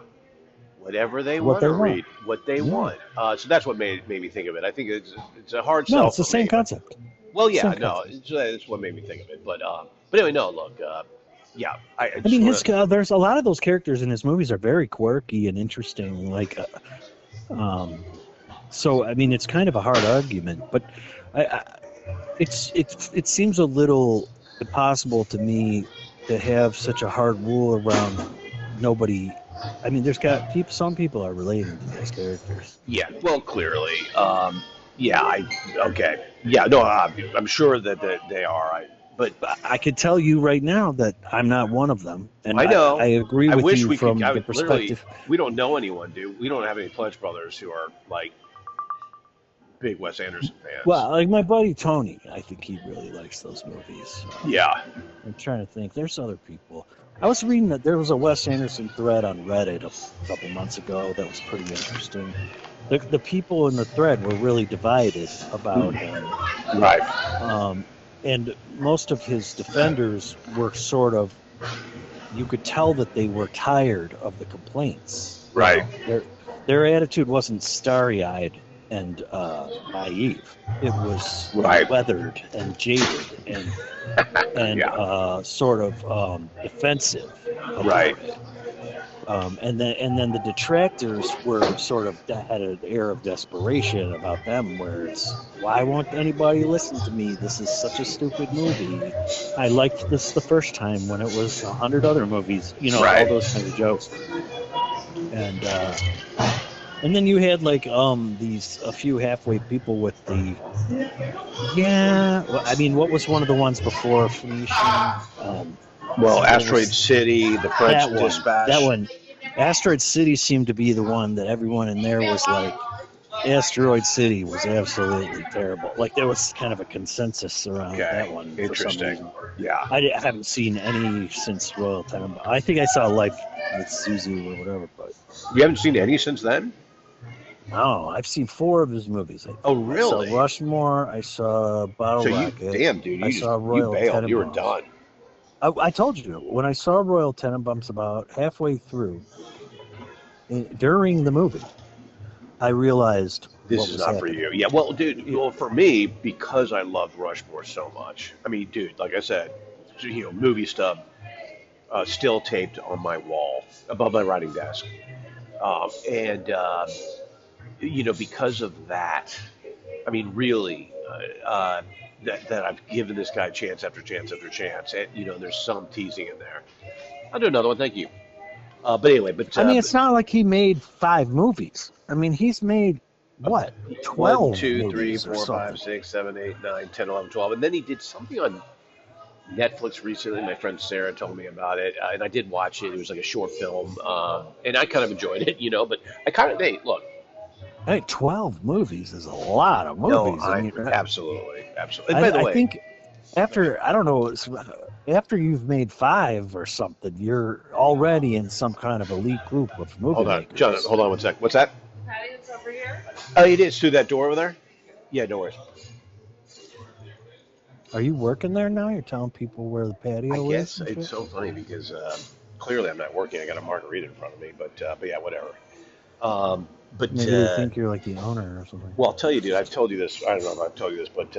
whatever they want to read, what they want. So that's what made me think of it. I think it's a hard sell. No, it's the same concept. Well, yeah, it's what made me think of it. But anyway, no, look, yeah. There's a lot of those characters in his movies are very quirky and interesting. Like, So I mean, it's kind of a hard argument, but it seems a little impossible to me to have such a hard rule around nobody. I mean, some people are relating to those characters. Yeah, well, clearly. Okay. Yeah, no, I'm sure that they are. But But I could tell you right now that I'm not one of them, and I know. I agree I with wish you we could. from the Literally, perspective. we don't know anyone, dude. We don't have any Pledge brothers who are like big Wes Anderson fans. Well, like my buddy Tony, I think he really likes those movies. Yeah. I'm trying to think. There's other people. I was reading that there was a Wes Anderson thread on Reddit a couple months ago that was pretty interesting. The people in the thread were really divided about him. Right. And most of his defenders were sort of, you could tell that they were tired of the complaints. Right. Their attitude wasn't starry-eyed and naive. It was weathered and jaded and sort of defensive. Right. And then the detractors were sort of had an air of desperation about them, where it's, why won't anybody listen to me? This is such a stupid movie. I liked this the first time when it was 100 other movies, all those kind of jokes. And then you had like a few halfway people with the what was one of the ones before Phoenician? Asteroid City, the French Dispatch. That one, Asteroid City seemed to be the one that everyone in there was like, Asteroid City was absolutely terrible. Like there was kind of a consensus around that one. Interesting. Yeah. I haven't seen any since Royal Tenenbaums. I think I saw Life with Suzu or whatever, but you haven't seen any since then? No, I've seen 4 of his movies. Oh, really? I saw Rushmore. I saw Bottle Rocket. Damn, dude, I saw Royal bailed. Tenenbaums. You were done. I told you, when I saw Royal Tenenbaums about halfway through, during the movie, I realized this is not for you. Yeah, well, dude, for me, because I loved Rushmore so much. I mean, dude, like I said, movie stub still taped on my wall above my writing desk. Because of that, I mean, really, that I've given this guy chance after chance after chance. And, there's some teasing in there. I'll do another one. Thank you. But anyway, it's not like he made 5 movies. I mean, he's made, what, 12 1, 2, 3, 4, 5, 6, 7, 8, 9, 10, 11, 12. And then he did something on Netflix recently. My friend Sarah told me about it, and I did watch it. It was like a short film, and I kind of enjoyed it, but I kind of, hey, look. Hey, 12 movies is a lot of movies. No, absolutely. And by the way, I think after you've made 5 or something, you're already in some kind of elite group of movie makers. John, hold on one sec. What's that? Patty, it's over here. Oh, it is through that door over there? Yeah, no worries. Are you working there now? You're telling people where the patio is? I guess it's so funny because clearly I'm not working. I got a margarita in front of me, but yeah, whatever. But maybe they think you're like the owner or something. Well, I'll tell you, dude. I've told you this. I don't know if I've told you this, but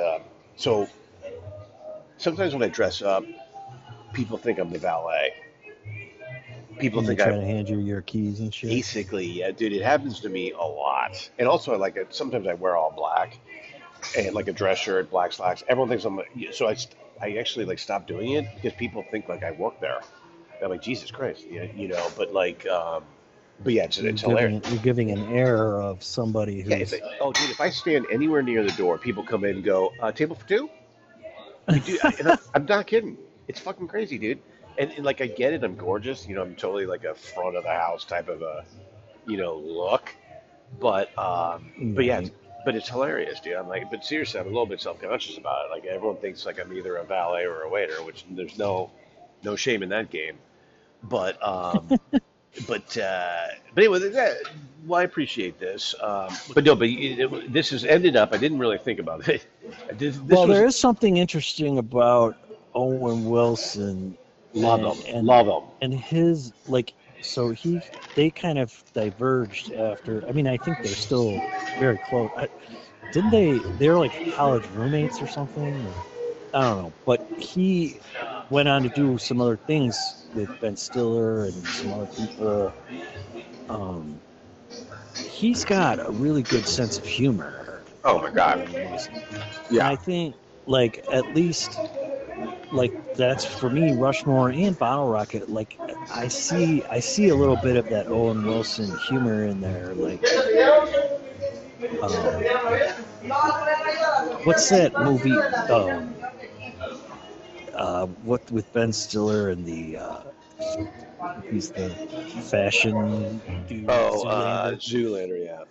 so sometimes when I dress up, people think I'm the valet. People think I'm trying to hand you your keys and shit. Basically, yeah, dude. It happens to me a lot, and also I like it. Sometimes I wear all black and like a dress shirt, black slacks. Everyone thinks I'm. So I actually like stopped doing it because people think like I work there. And I'm like, Jesus Christ, But like. But yeah, it's hilarious. You're giving an air of somebody who's... Yeah, dude, if I stand anywhere near the door, people come in and go, table for 2? I'm not kidding. It's fucking crazy, dude. And like, I get it. I'm gorgeous. I'm totally like a front of the house type of a, look. But yeah, but it's hilarious, dude. I'm like, but seriously, I'm a little bit self-conscious about it. Like, everyone thinks like I'm either a valet or a waiter, which there's no shame in that game. But, But anyway, I appreciate this. This has ended up. I didn't really think about it. There is something interesting about Owen Wilson. Love him. And his they kind of diverged after. I mean, I think they're still very close. Didn't they? They were like college roommates or something. I don't know. But he went on to do some other things with Ben Stiller and some other people. he's got a really good sense of humor. Oh my God. And Yeah. I think, like, at least, like, that's for me, Rushmore and Bottle Rocket. Like, I see a little bit of that Owen Wilson humor in there. Like, what's that movie? What with Ben Stiller and he's the fashion dude, Zoolander. Zoolander, yeah.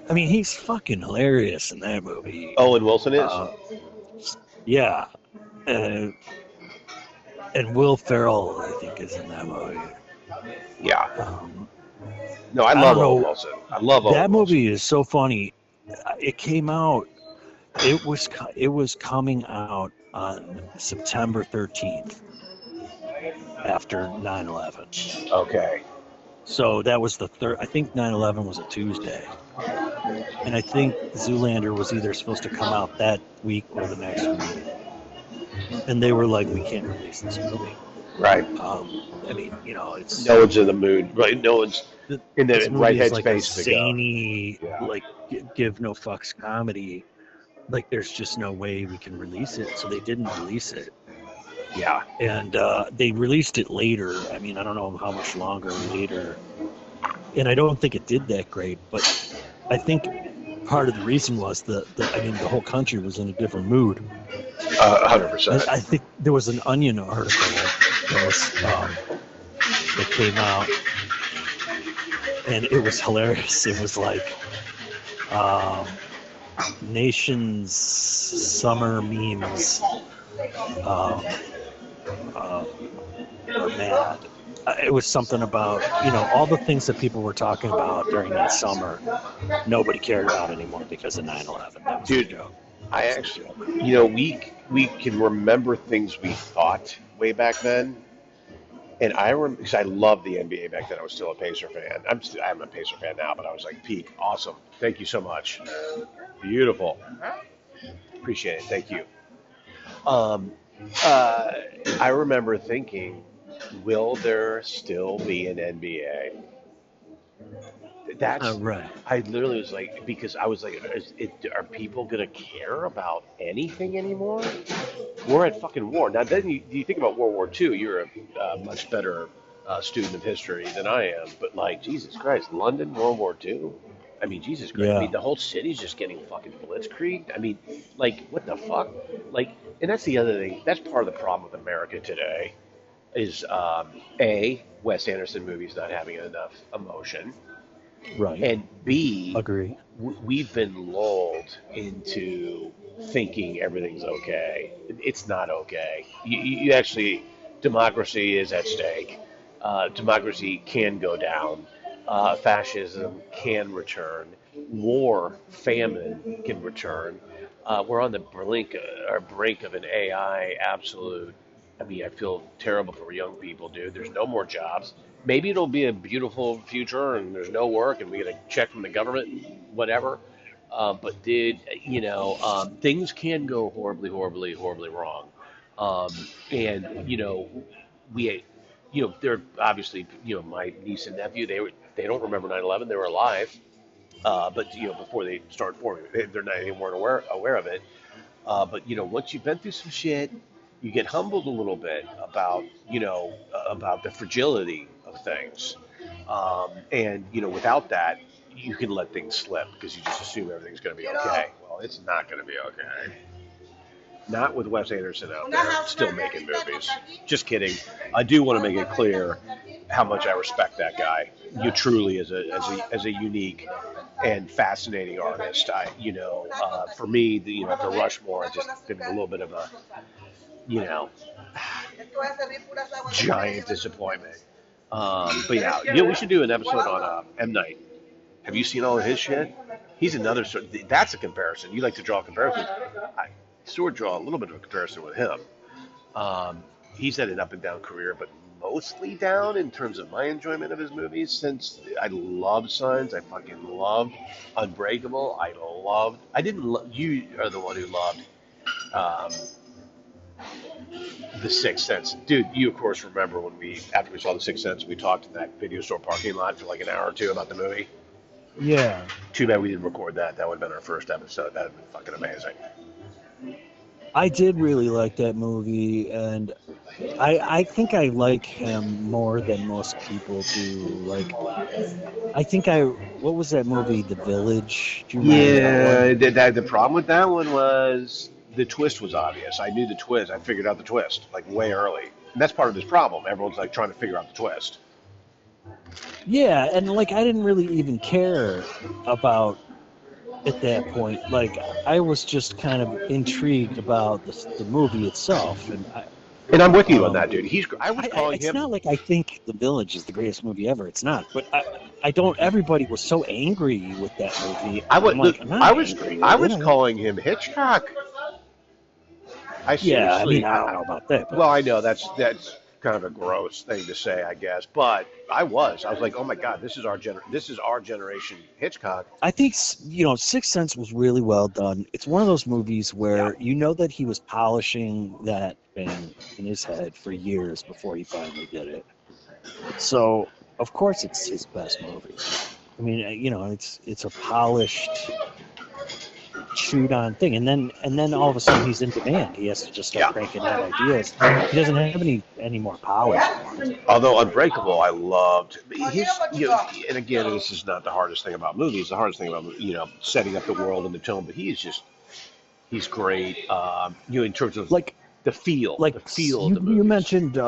I mean, he's fucking hilarious in that movie. Owen Wilson is? Yeah. And Will Ferrell, I think, is in that movie. Yeah. No, I love Owen Wilson. I love Owen That Wilson. movie is so funny. It came out. It was coming out on September 13th after 9/11. Okay. So that was the third. I think 9/11 was a Tuesday, and I think Zoolander was either supposed to come out that week or the next week. And they were like, "We can't release this movie." Right. I mean, you know, it's no one's in the mood, right? No one's in the right headspace like a to zany, go. Yeah. like give no fucks comedy. Like, there's just no way we can release it, so they didn't release it. Yeah. And they released it later. I mean, I don't know how much longer later. And I don't think it did that great, but I think part of the reason was the whole country was in a different mood. 100%. I think there was an Onion article that came out, and it was hilarious. It was like nation's summer memes are mad. It was something about, you know, all the things that people were talking about during that summer, nobody cared about anymore because of 9/11. That was a joke. I actually, you know, we can remember things we thought way back then, and because I loved the NBA back then. I was still a Pacer fan. I'm a Pacer fan now, but I was like, peak, awesome. Thank you so much. Beautiful. Appreciate it. Thank you. I remember thinking, will there still be an NBA? That's right. I literally was like, because I was like, are people gonna care about anything anymore? We're at fucking war now. Then you think about World War II. You're a much better student of history than I am. But like, Jesus Christ, London, World War II. I mean, Jesus Christ. Yeah. I mean, the whole city's just getting fucking blitzkrieged. I mean, like, what the fuck? Like, and that's the other thing. That's part of the problem with America today. Is Wes Anderson movies not having enough emotion. Right. And B, agree. We've been lulled into thinking everything's okay. It's not okay. You actually, democracy is at stake. Democracy can go down. Fascism can return. War, famine can return. We're on the brink of an AI absolute. I mean, I feel terrible for young people, dude. There's no more jobs. Maybe it'll be a beautiful future and there's no work and we get a check from the government, whatever. But dude, you know, things can go horribly, horribly, horribly wrong. And you know, they're obviously, my niece and nephew, they don't remember 9/11. They were alive, but before they started forming, they're not even weren't aware of it. But once you've been through some shit, you get humbled a little bit about about the fragility of things, and without that, you can let things slip because you just assume everything's going to be okay. Well, it's not going to be okay. Not with Wes Anderson out there still making movies. Just kidding. I do want to make it clear how much I respect that guy. You truly as a unique and fascinating artist. For me, the Rushmore has just been a little bit of a giant disappointment. But yeah, we should do an episode on M. Night. Have you seen all of his shit? He's another sort. That's a comparison. You like to draw comparisons. I sort of draw a little bit of a comparison with him. He's had an up and down career, but mostly down in terms of my enjoyment of his movies. Since I loved Signs, I fucking loved Unbreakable. I didn't. You are the one who loved The Sixth Sense, dude. You of course remember when after we saw The Sixth Sense, we talked in that video store parking lot for like an hour or two about the movie. Yeah. Too bad we didn't record that. That would have been our first episode. That would have been fucking amazing. I did really like that movie, and I think I like him more than most people do. Like, what was that movie, The Village? Do you remember that one? Yeah, the problem with that one was the twist was obvious. I knew the twist. I figured out the twist like way early. And that's part of this problem. Everyone's like trying to figure out the twist. Yeah, and like I didn't really even care about at that point. Like I was just kind of intrigued about the movie itself, and And I'm with you on that, dude. I was calling it's him. not like I think The Village is the greatest movie ever. It's not. But I don't. Everybody was so angry with that movie. I was, I'm like, I'm not angry. I was calling him Hitchcock. I Yeah, I seriously. mean, I don't know about that. But Well, I know that's kind of a gross thing to say, I guess. But I was like, oh my god, this is our generation Hitchcock. I think Sixth Sense was really well done. It's one of those movies where you know that he was polishing that thing in his head for years before he finally did it. So of course it's his best movie. I mean, it's a polished, chewed on thing, and then all of a sudden he's in demand. He has to just start cranking out ideas. He doesn't have any more polish. Although Unbreakable, I loved his. And again, this is not the hardest thing about movies. The hardest thing about setting up the world and the tone. But he's great. In terms of Like the feel of the movie. You mentioned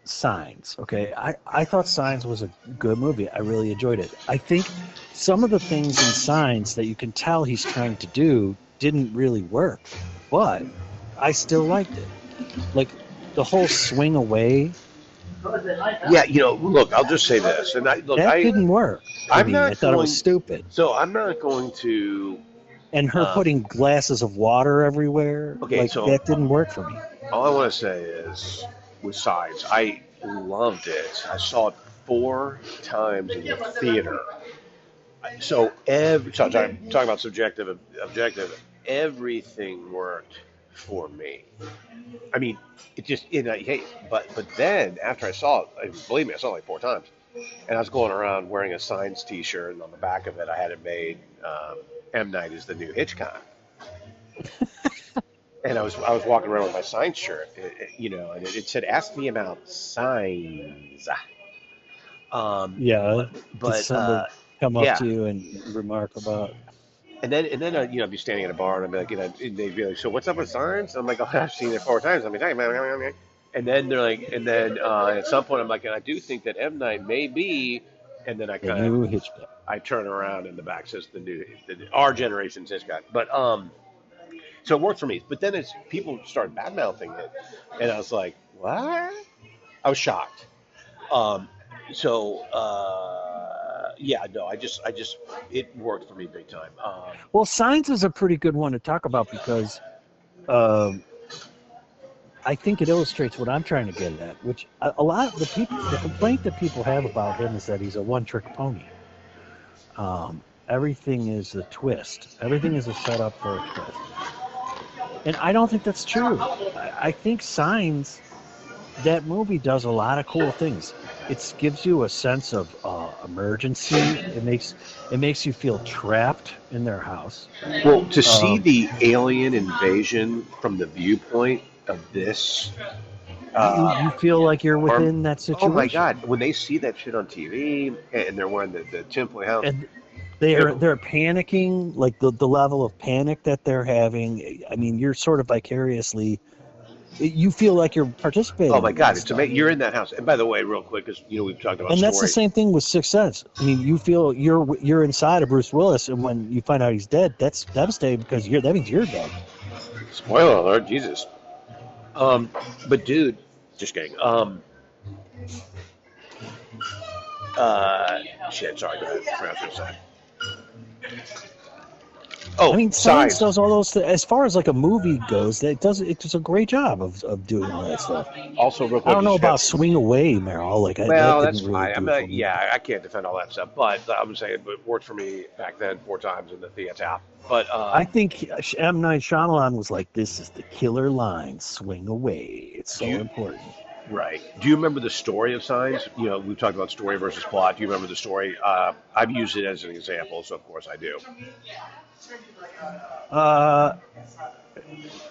Signs. Okay, I thought Signs was a good movie. I really enjoyed it. I think some of the things in Signs that you can tell he's trying to do didn't really work, but I still liked it. Like the whole swing away. Yeah, look, I'll just say this, and I didn't work. I thought it was stupid. So I'm not going to. And her putting glasses of water everywhere. Okay, so that didn't work for me. All I want to say is, with Signs, I loved it. I saw it 4 times in the theater. So talking about subjective, objective, everything worked for me. I mean, it just but then after I saw it, believe me, I saw it like 4 times, and I was going around wearing a Signs T-shirt, and on the back of it, I had it made. M. Night is the new Hitchcock. And I was walking around with my Signs shirt, and it said, "Ask me about signs." But somebody come up to you and remark about. And then I'd be standing in a bar and I'd be like, and they'd be like, "So what's up with Signs?" I'm like, "Oh, I've seen it 4 times." I'm like, and then they're like, and then at some point I'm like, and I do think that M. Night may be, and then I turn around and the back says our generation's Hitchcock. But so it worked for me. But then as people started bad mouthing it, and I was like, what? I was shocked. I just it worked for me big time. Well, Signs is a pretty good one to talk about because I think it illustrates what I'm trying to get at, which a lot of the complaint that people have about him is that he's a one-trick pony. Everything is a twist. Everything is a setup for a twist. And I don't think that's true. I think Signs, that movie does a lot of cool things. It gives you a sense of emergency. It makes you feel trapped in their house. Well, to see the alien invasion from the viewpoint of this, you feel like you're within that situation. Oh my God! When they see that shit on TV and they're wearing the tinfoil hat, and they're panicking, like the level of panic that they're having. I mean, you're sort of vicariously. You feel like you're participating. Oh my God! It's amazing. You're in that house. And by the way, real quick, because we've talked about. And that's the same thing with Sixth Sense. I mean, you feel you're inside of Bruce Willis, and when you find out he's dead, that's devastating because that means you're dead. Spoiler alert, Jesus. But dude, just kidding. Shit. Sorry. Go ahead. I forgot what to say. Oh, I mean, Science does all those. As far as like a movie goes, it does a great job of doing all that stuff. Also, real quick, I don't know about Swing Away, Meryl. Like, that's fine. I can't defend all that stuff, but I'm saying it worked for me back then 4 times in the theater. But I think M. Night Shyamalan was like, "This is the killer line. Swing away. It's so important." Right. Do you remember the story of Signs? You know, we've talked about story versus plot. Do you remember the story? I've used it as an example, so of course I do. Uh,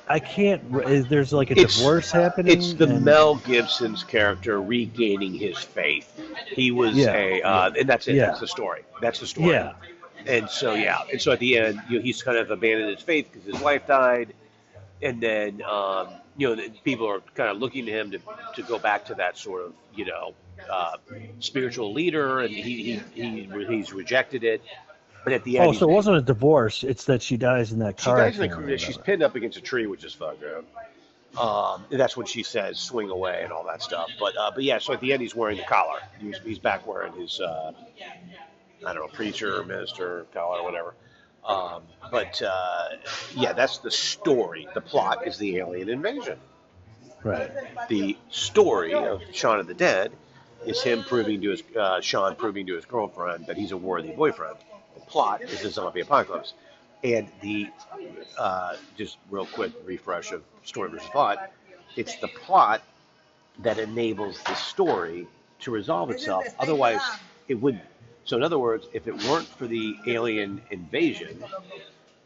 I can't. There's like a It's divorce it's happening, the and Mel Gibson's character regaining his faith. He was yeah, yeah, and that's it. That's yeah, the story. That's the story. yeah. And so yeah, and so at the end, you know, he's kind of abandoned his faith because his wife died, and then you know, people are kind of looking to him to go back to that sort of, you know, spiritual leader, and he's rejected it. But at the end, Oh, so it wasn't a divorce. It's that she dies in that she car dies in accident or a, she's whatever. pinned up against a tree, which is fucked up. And that's when she says swing away and all that stuff. But yeah, so at the end he's wearing the collar. He's back wearing his I don't know, preacher, minister collar, whatever. But yeah, that's the story. The plot is the alien invasion. Right. The story of Shaun of the Dead is him proving to his Sean proving to his girlfriend that he's a worthy boyfriend. The plot is the zombie apocalypse, and the just real quick refresh of story versus plot. It's the plot that enables the story to resolve itself. Otherwise, it wouldn't. So, in other words, if it weren't for the alien invasion,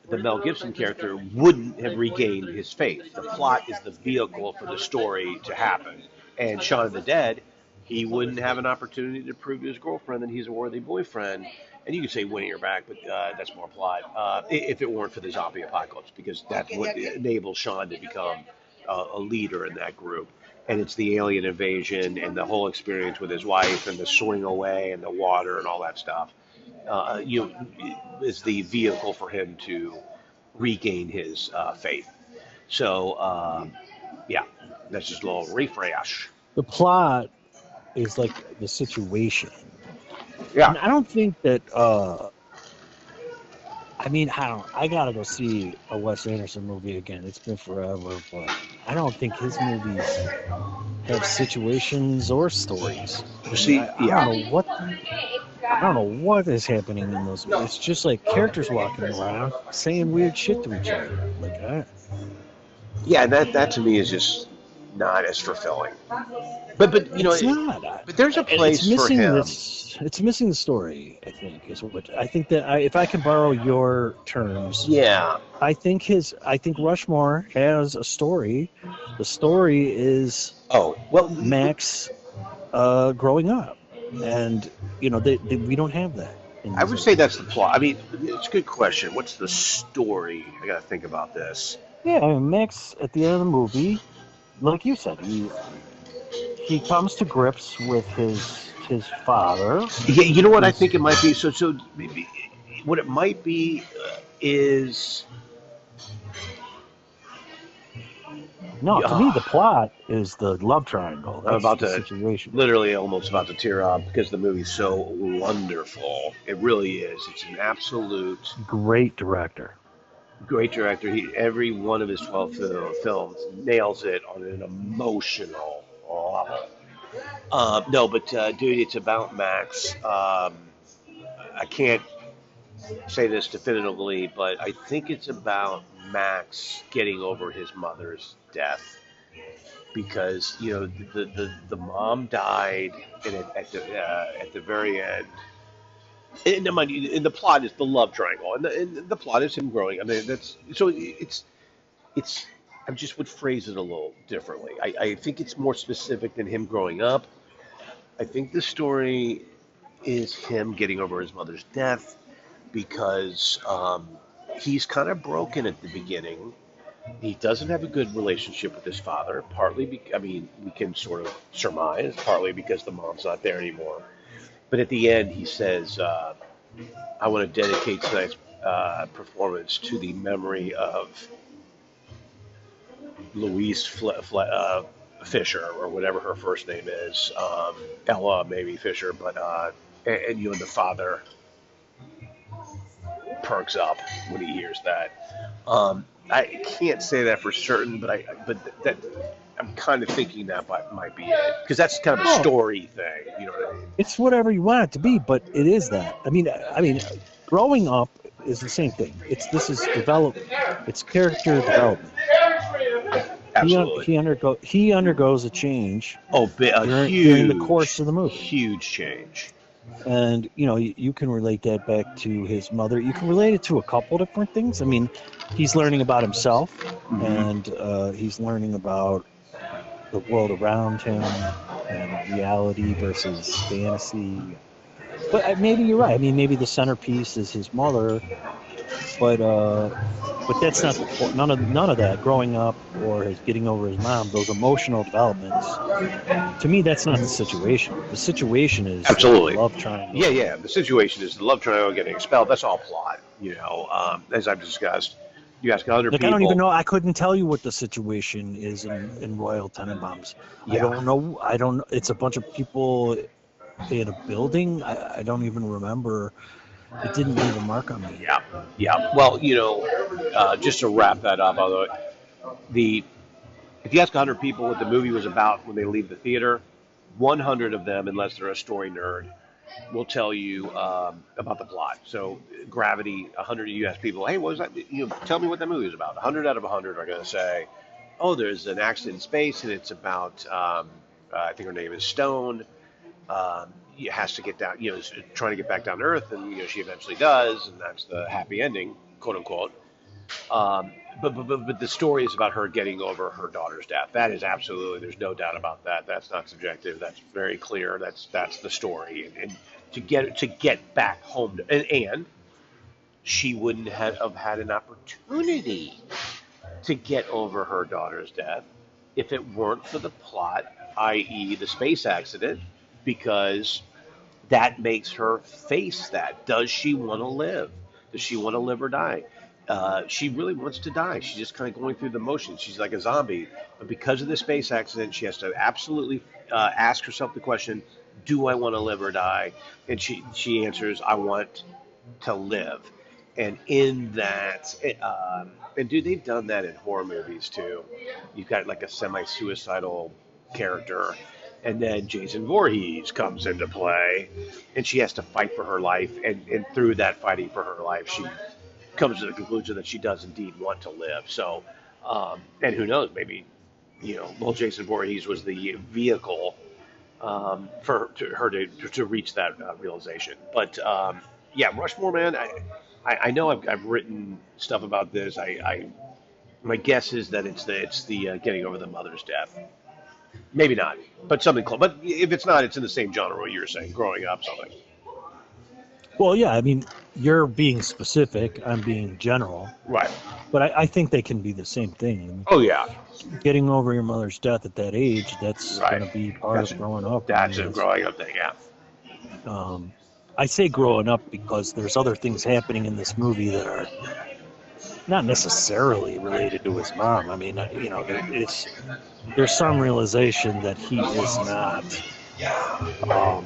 the Mel Gibson character wouldn't have regained his faith. The plot is the vehicle for the story to happen. And Shaun of the Dead, he wouldn't have an opportunity to prove to his girlfriend that he's a worthy boyfriend. And you could say winning her back, but that's more plot. If it weren't for the zombie apocalypse, because that's what enables Shaun to become a leader in that group. And it's the alien invasion and the whole experience with his wife and the swing away and the water and all that stuff. You is the vehicle for him to regain his faith. So yeah, that's just a little refresh. The plot is like the situation. Yeah. And I don't think that. I mean, I gotta go see a Wes Anderson movie again. It's been forever, but I don't think his movies have situations or stories. See, I don't know what is happening in those. It's just like characters walking around saying weird shit to each other. Like, yeah, that to me is just not as fulfilling. But you know, it's not. but there's a place it's missing for him. It's missing the story. I think is what I think that if I can borrow your terms, Yeah. I think Rushmore has a story. The story is Oh well, Max growing up, and you know we don't have that. I would say that's the plot. I mean, it's a good question. What's the story? I got to think about this. Yeah, I mean, Max at the end of the movie, like you said, he comes to grips with his father. Yeah, you know what I think it might be. So maybe what it might be is No, to me the plot is the love triangle. That's I'm about the to situation. literally almost about to tear up because the movie's so wonderful. It really is. It's an absolute Great director. great director. Every one of his 12 films nails it on an emotional level. No, but dude, it's about Max. I can't say this definitively, but I think it's about Max getting over his mother's death because you know the mom died, and at the very end. And the plot is the love triangle, and the plot is him growing. I mean, that's so it's. I just would phrase it a little differently. I think it's more specific than him growing up. I think the story is him getting over his mother's death because he's kind of broken at the beginning. He doesn't have a good relationship with his father, partly, I mean, we can sort of surmise, partly because the mom's not there anymore. But at the end, he says, I want to dedicate tonight's performance to the memory of Louise Fisher, or whatever her first name is. Ella, maybe Fisher, but, and you and the father perks up when he hears that. I can't say that for certain, but that I'm kind of thinking that might be it because that's kind of a story thing. You know what I mean? It's whatever you want it to be, but it is that. I mean, growing up is the same thing. This is development. It's character development. Absolutely. He undergoes a change Oh, during the course of the movie. huge change. And you can relate that back to his mother. You can relate it to a couple different things. I mean, he's learning about himself, and he's learning about the world around him and reality versus fantasy. But maybe you're right. I mean, maybe the centerpiece is his mother, but that's not the point. None of that growing up or his getting over his mom. Those emotional developments. To me, that's not the situation. The situation is Absolutely. the love triangle. Yeah. The situation is the love triangle getting expelled. That's all plot. As I've discussed. You ask other people. I don't even know. I couldn't tell you what the situation is in Royal Tenenbaums. Yeah. I don't know. It's a bunch of people in a building. I don't even remember. It didn't leave a mark on me. Yeah. Well, just to wrap that up, although if you ask 100 people what the movie was about when they leave the theater, 100 of them, unless they're a story nerd, will tell you about the plot. So Gravity, 100 you ask people, hey, what was that? Tell me what that movie is about. 100 out of 100 are going to say, oh, there's an accident in space, and it's about, I think her name is Stone. Has to get down, is trying to get back down to Earth, and she eventually does, and that's the happy ending, quote unquote. But the story is about her getting over her daughter's death. That is absolutely, there's no doubt about that. That's not subjective. That's very clear. That's the story. And to get back home, and she wouldn't have had an opportunity to get over her daughter's death if it weren't for the plot, i.e., the space accident, because that makes her face that. Does she want to live? Does she want to live or die? She really wants to die. She's just kind of going through the motions. She's like a zombie. But because of the space accident, she has to absolutely ask herself the question, do I want to live or die? And she answers, I want to live. And in that, and dude, they've done that in horror movies too. You've got like a semi-suicidal character, and then Jason Voorhees comes into play, and she has to fight for her life, and through that fighting for her life, she comes to the conclusion that she does indeed want to live. So, and who knows, maybe, Jason Voorhees was the vehicle for her to reach that realization. But yeah, Rushmore, man, I know I've written stuff about this. My guess is that it's the getting over the mother's death. Maybe not, but something close. But if it's not, it's in the same genre what you were saying, growing up, something. Well, yeah, I mean, you're being specific, I'm being general. Right. But I think they can be the same thing. I mean, oh, yeah. Getting over your mother's death at that age, that's going to be part of growing up. That's a growing up thing, yeah. I say growing up because there's other things happening in this movie that are not necessarily related to his mom. I mean, there's some realization that he is not a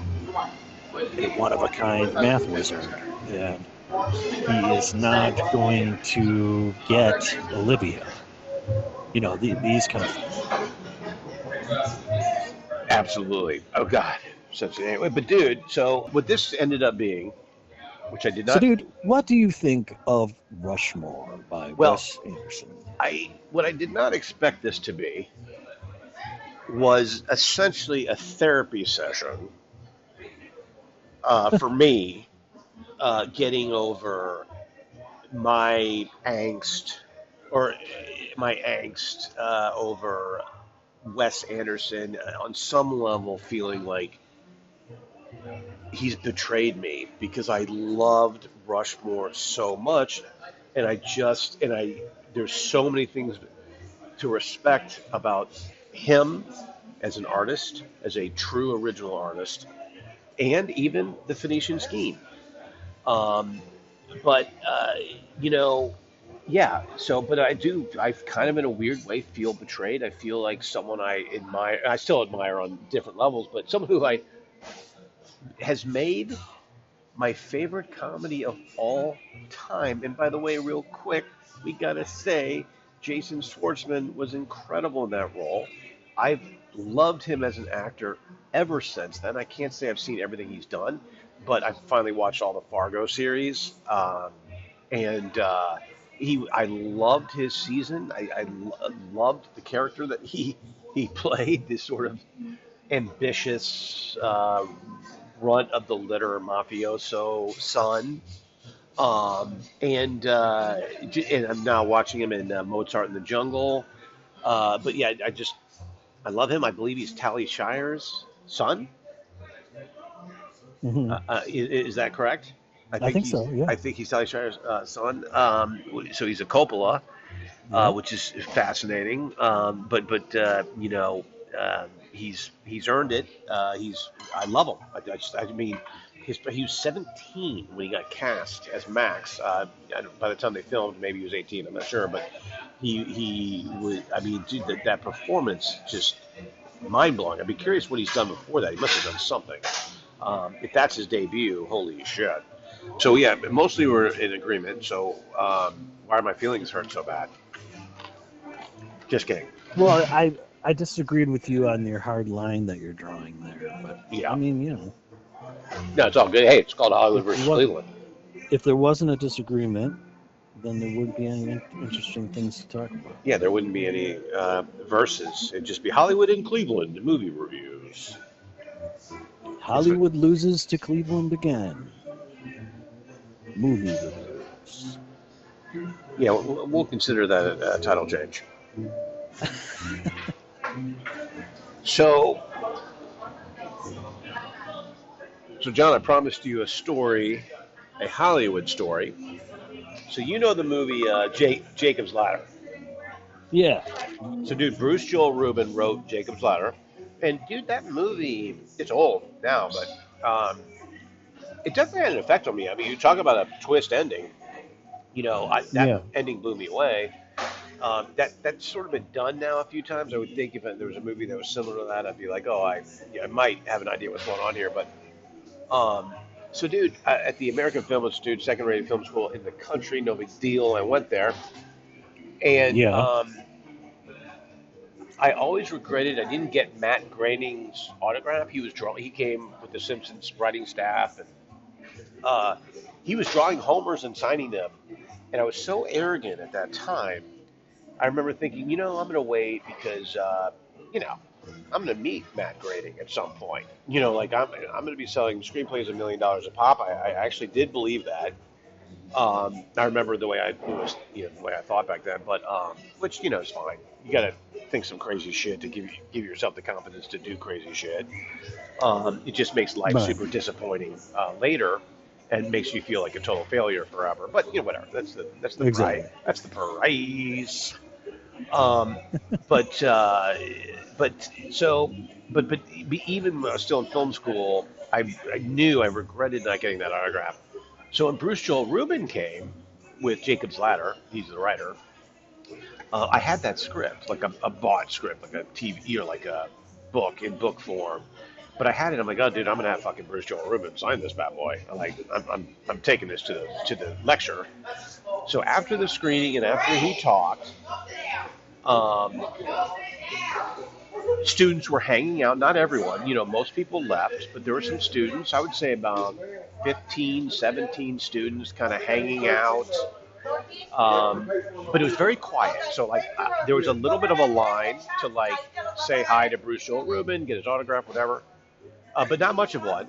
one-of-a-kind math wizard, and he is not going to get Olivia. These kind of things. Absolutely. Oh, God. Anyway, but dude, so what this ended up being, which I did not... So, dude, what do you think of Rushmore by Wes Anderson? What I did not expect this to be was essentially a therapy session for me, getting over my angst over Wes Anderson, on some level feeling like he's betrayed me, because I loved Rushmore so much, and there's so many things to respect about him as an artist, as a true original artist, and even the Phoenician Scheme. Yeah. So, but I kind of in a weird way feel betrayed. I feel like someone I still admire on different levels, but someone who has made my favorite comedy of all time. And by the way, real quick, we gotta say, Jason Schwartzman was incredible in that role. I've loved him as an actor ever since then. I can't say I've seen everything he's done, but I've finally watched all the Fargo series, and I loved his season. Loved the character that he played. This sort of ambitious runt of the litter mafioso son. And I'm now watching him in Mozart in the Jungle. But yeah, I love him. I believe he's Tally Shire's son. Hmm. Is that correct? I think so. Yeah. I think he's Tally Shire's son. So he's a Coppola, Yep. which is fascinating. But he's earned it. I love him. I mean, he was 17 when he got cast as Max. By the time they filmed, maybe he was 18. I'm not sure, but he was. I mean, dude, that performance just mind blowing. I'd be curious what he's done before that. He must have done something. If that's his debut, holy shit. So yeah, mostly we're in agreement. So why are my feelings hurt so bad? Just kidding. Well, I disagreed with you on your hard line that you're drawing there, but Yeah. I mean, you know, No, it's all good. Hey, it's called Hollywood if, versus what, Cleveland. if there wasn't a disagreement, then there wouldn't be any interesting things to talk about. Yeah, there wouldn't be any verses. It'd just be Hollywood and Cleveland movie reviews. Hollywood loses to Cleveland again. Movie reviews. Yeah, we'll consider that a title change. So, John, I promised you a story, a Hollywood story. So you know the movie Jacob's Ladder. Yeah. So, dude, Bruce Joel Rubin wrote Jacob's Ladder, and dude, that movie, it's old now, but it definitely had an effect on me. I mean, you talk about a twist ending. That ending blew me away. That's sort of been done now a few times. I would think if there was a movie that was similar to that, I'd be like, oh, I might have an idea what's going on here. But so, dude, at the American Film Institute, second-rated film school in the country, no big deal. I went there, and I always regretted I didn't get Matt Groening's autograph. He came with the Simpsons writing staff, and he was drawing homers and signing them. And I was so arrogant at that time. I remember thinking, I'm going to wait because, I'm going to meet Matt Groening at some point. Like I'm going to be selling screenplays $1 million a pop. I actually did believe that. I remember the way the way I thought back then, but which is fine. You got to think some crazy shit to give yourself the confidence to do crazy shit. It just makes life super disappointing later, and makes you feel like a total failure forever. But whatever. That's the exactly. price. That's the price. But even when I was still in film school, I knew I regretted not getting that autograph. So when Bruce Joel Rubin came with Jacob's Ladder, he's the writer. I had that script, like a bought script, like a TV or like a book in book form. But I had it. I'm like, oh, dude, I'm gonna have fucking Bruce Joel Rubin sign this bad boy. I'm taking this to the lecture. So after the screening and after he talked, students were hanging out. Not everyone, most people left, but there were some students. I would say about 15, 17 students kind of hanging out. But it was very quiet. So there was a little bit of a line to say hi to Bruce Joel Rubin, get his autograph, whatever. But not much of one.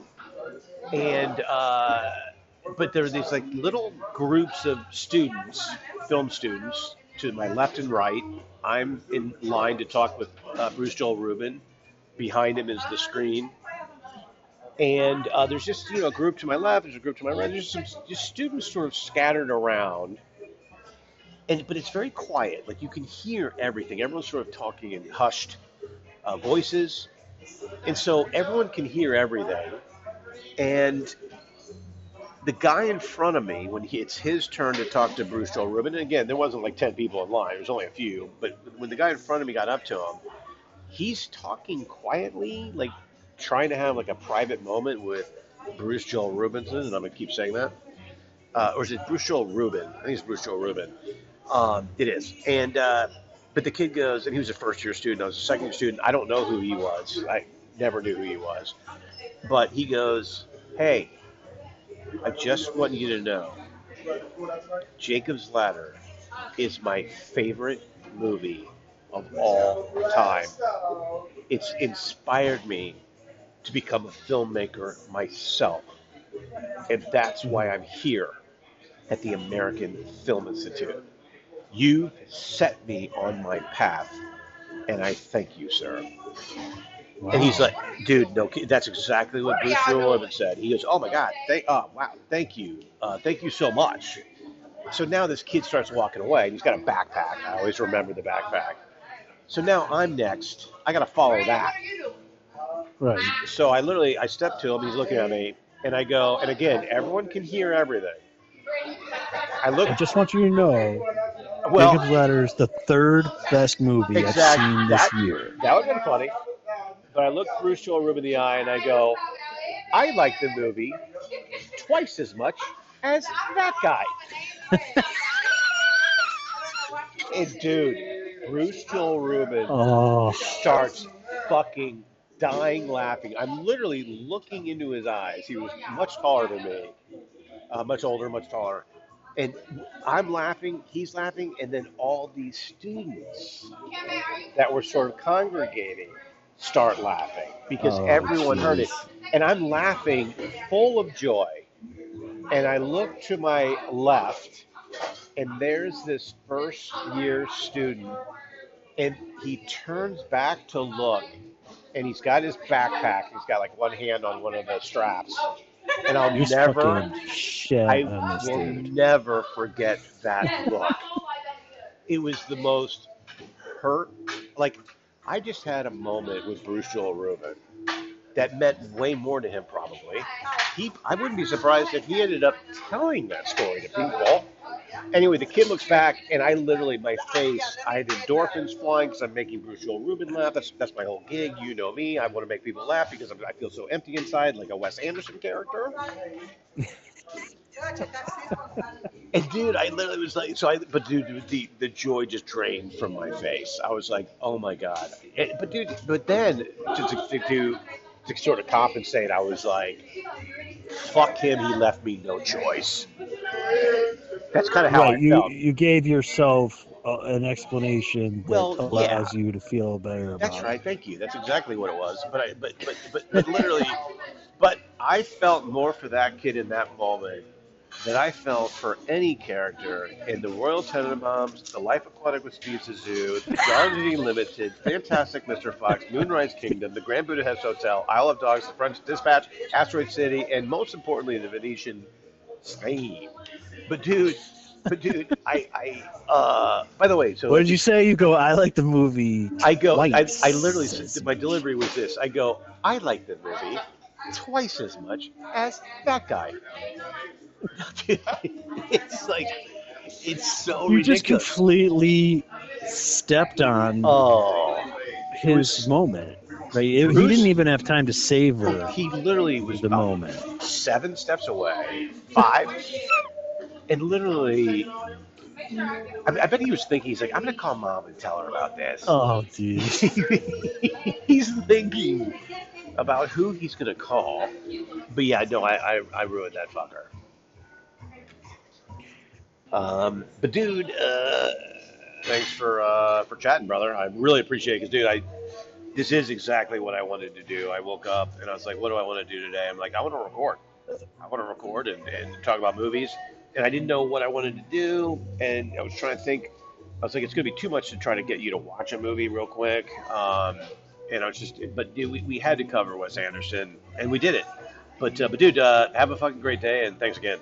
And but there were these little groups of students, film students, to my left and right. I'm in line to talk with Bruce Joel Rubin. Behind him is the screen. And there's just a group to my left, there's a group to my right. There's just students sort of scattered around. But it's very quiet. You can hear everything. Everyone's sort of talking in hushed voices. And so everyone can hear everything. And the guy in front of me, when it's his turn to talk to Bruce Joel Rubin, and again, there wasn't 10 people in line. There was only a few. But when the guy in front of me got up to him, he's talking quietly, trying to have a private moment with Bruce Joel Rubinson, and I'm going to keep saying that. Or is it Bruce Joel Rubin? I think it's Bruce Joel Rubin. It is. And but the kid goes, and he was a first-year student. I was a second-year student. I don't know who he was. I never knew who he was. But he goes, hey, I just want you to know, Jacob's Ladder is my favorite movie of all time. It's inspired me to become a filmmaker myself. And that's why I'm here at the American Film Institute. You set me on my path, and I thank you, sir. Wow. And he's like, dude, no, that's exactly what Bruce Rubin said. He goes, oh my God, wow, thank you so much. So now this kid starts walking away, and he's got a backpack. I always remember the backpack. So now I'm next. I got to follow that. Right. So I step to him. He's looking at me, and I go, and again, everyone can hear everything. I just want you to know, Well, Jacob's Ladder is the third best movie I've seen this year. That would have been funny. But I look Bruce Joel Rubin in the eye, and I go, I like the movie twice as much as that guy. And dude, Bruce Joel Rubin starts fucking dying laughing. I'm literally looking into his eyes. He was much taller than me, much older, much taller. And I'm laughing, he's laughing, and then all these students that were sort of congregating start laughing because everyone heard it. And I'm laughing full of joy. And I look to my left, and there's this first year student, and he turns back to look, and he's got his backpack. He's got like one hand on one of the straps. And I will never forget that look. It was the most hurt. Like, I just had a moment with Bruce Joel Rubin that meant way more to him, probably. I wouldn't be surprised if he ended up telling that story to people. Anyway, the kid looks back, and I literally, my face, I had endorphins flying because I'm making Bruce Joel Rubin laugh. That's my whole gig. You know me. I want to make people laugh because I feel so empty inside, like a Wes Anderson character. And dude, I literally was like, but dude, the joy just drained from my face. I was like, oh my God. But then to sort of compensate, I was like, fuck him. He left me no choice. That's kind of how I felt. You gave yourself an explanation that allows you to feel better about it. That's right. Thank you. That's exactly what it was. But literally, but I felt more for that kid in that moment than I felt for any character in the Royal Tenenbaums, The Life Aquatic with Steve Zissou, The Darjeeling Limited, Fantastic Mr. Fox, Moonrise Kingdom, The Grand Budapest Hotel, Isle of Dogs, The French Dispatch, Asteroid City, and most importantly, The Venetian Spain. But dude, I by the way, so what did you say? You go, I like the movie. I go, I literally said, my delivery was this. I go, I like the movie twice as much as that guy. It's like, it's so ridiculous. You just completely stepped on his moment. Right? He didn't even have time to savor. He literally was the moment. 7 steps away, 5, and literally, I bet he was thinking, he's like, I'm going to call Mom and tell her about this. Oh, dude. He's thinking about who he's going to call. But yeah, no, I ruined that fucker. But dude, thanks for chatting, brother. I really appreciate it, because dude, this is exactly what I wanted to do. I woke up and I was like, what do I want to do today? I'm like, I want to record. I want to record and talk about movies. And I didn't know what I wanted to do. And I was trying to think. I was like, it's going to be too much to try to get you to watch a movie real quick. And I was but dude, we had to cover Wes Anderson, and we did it. But dude, have a fucking great day, and thanks again.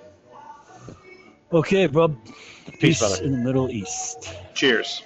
Okay, bro. Peace, brother. In the Middle East. Cheers.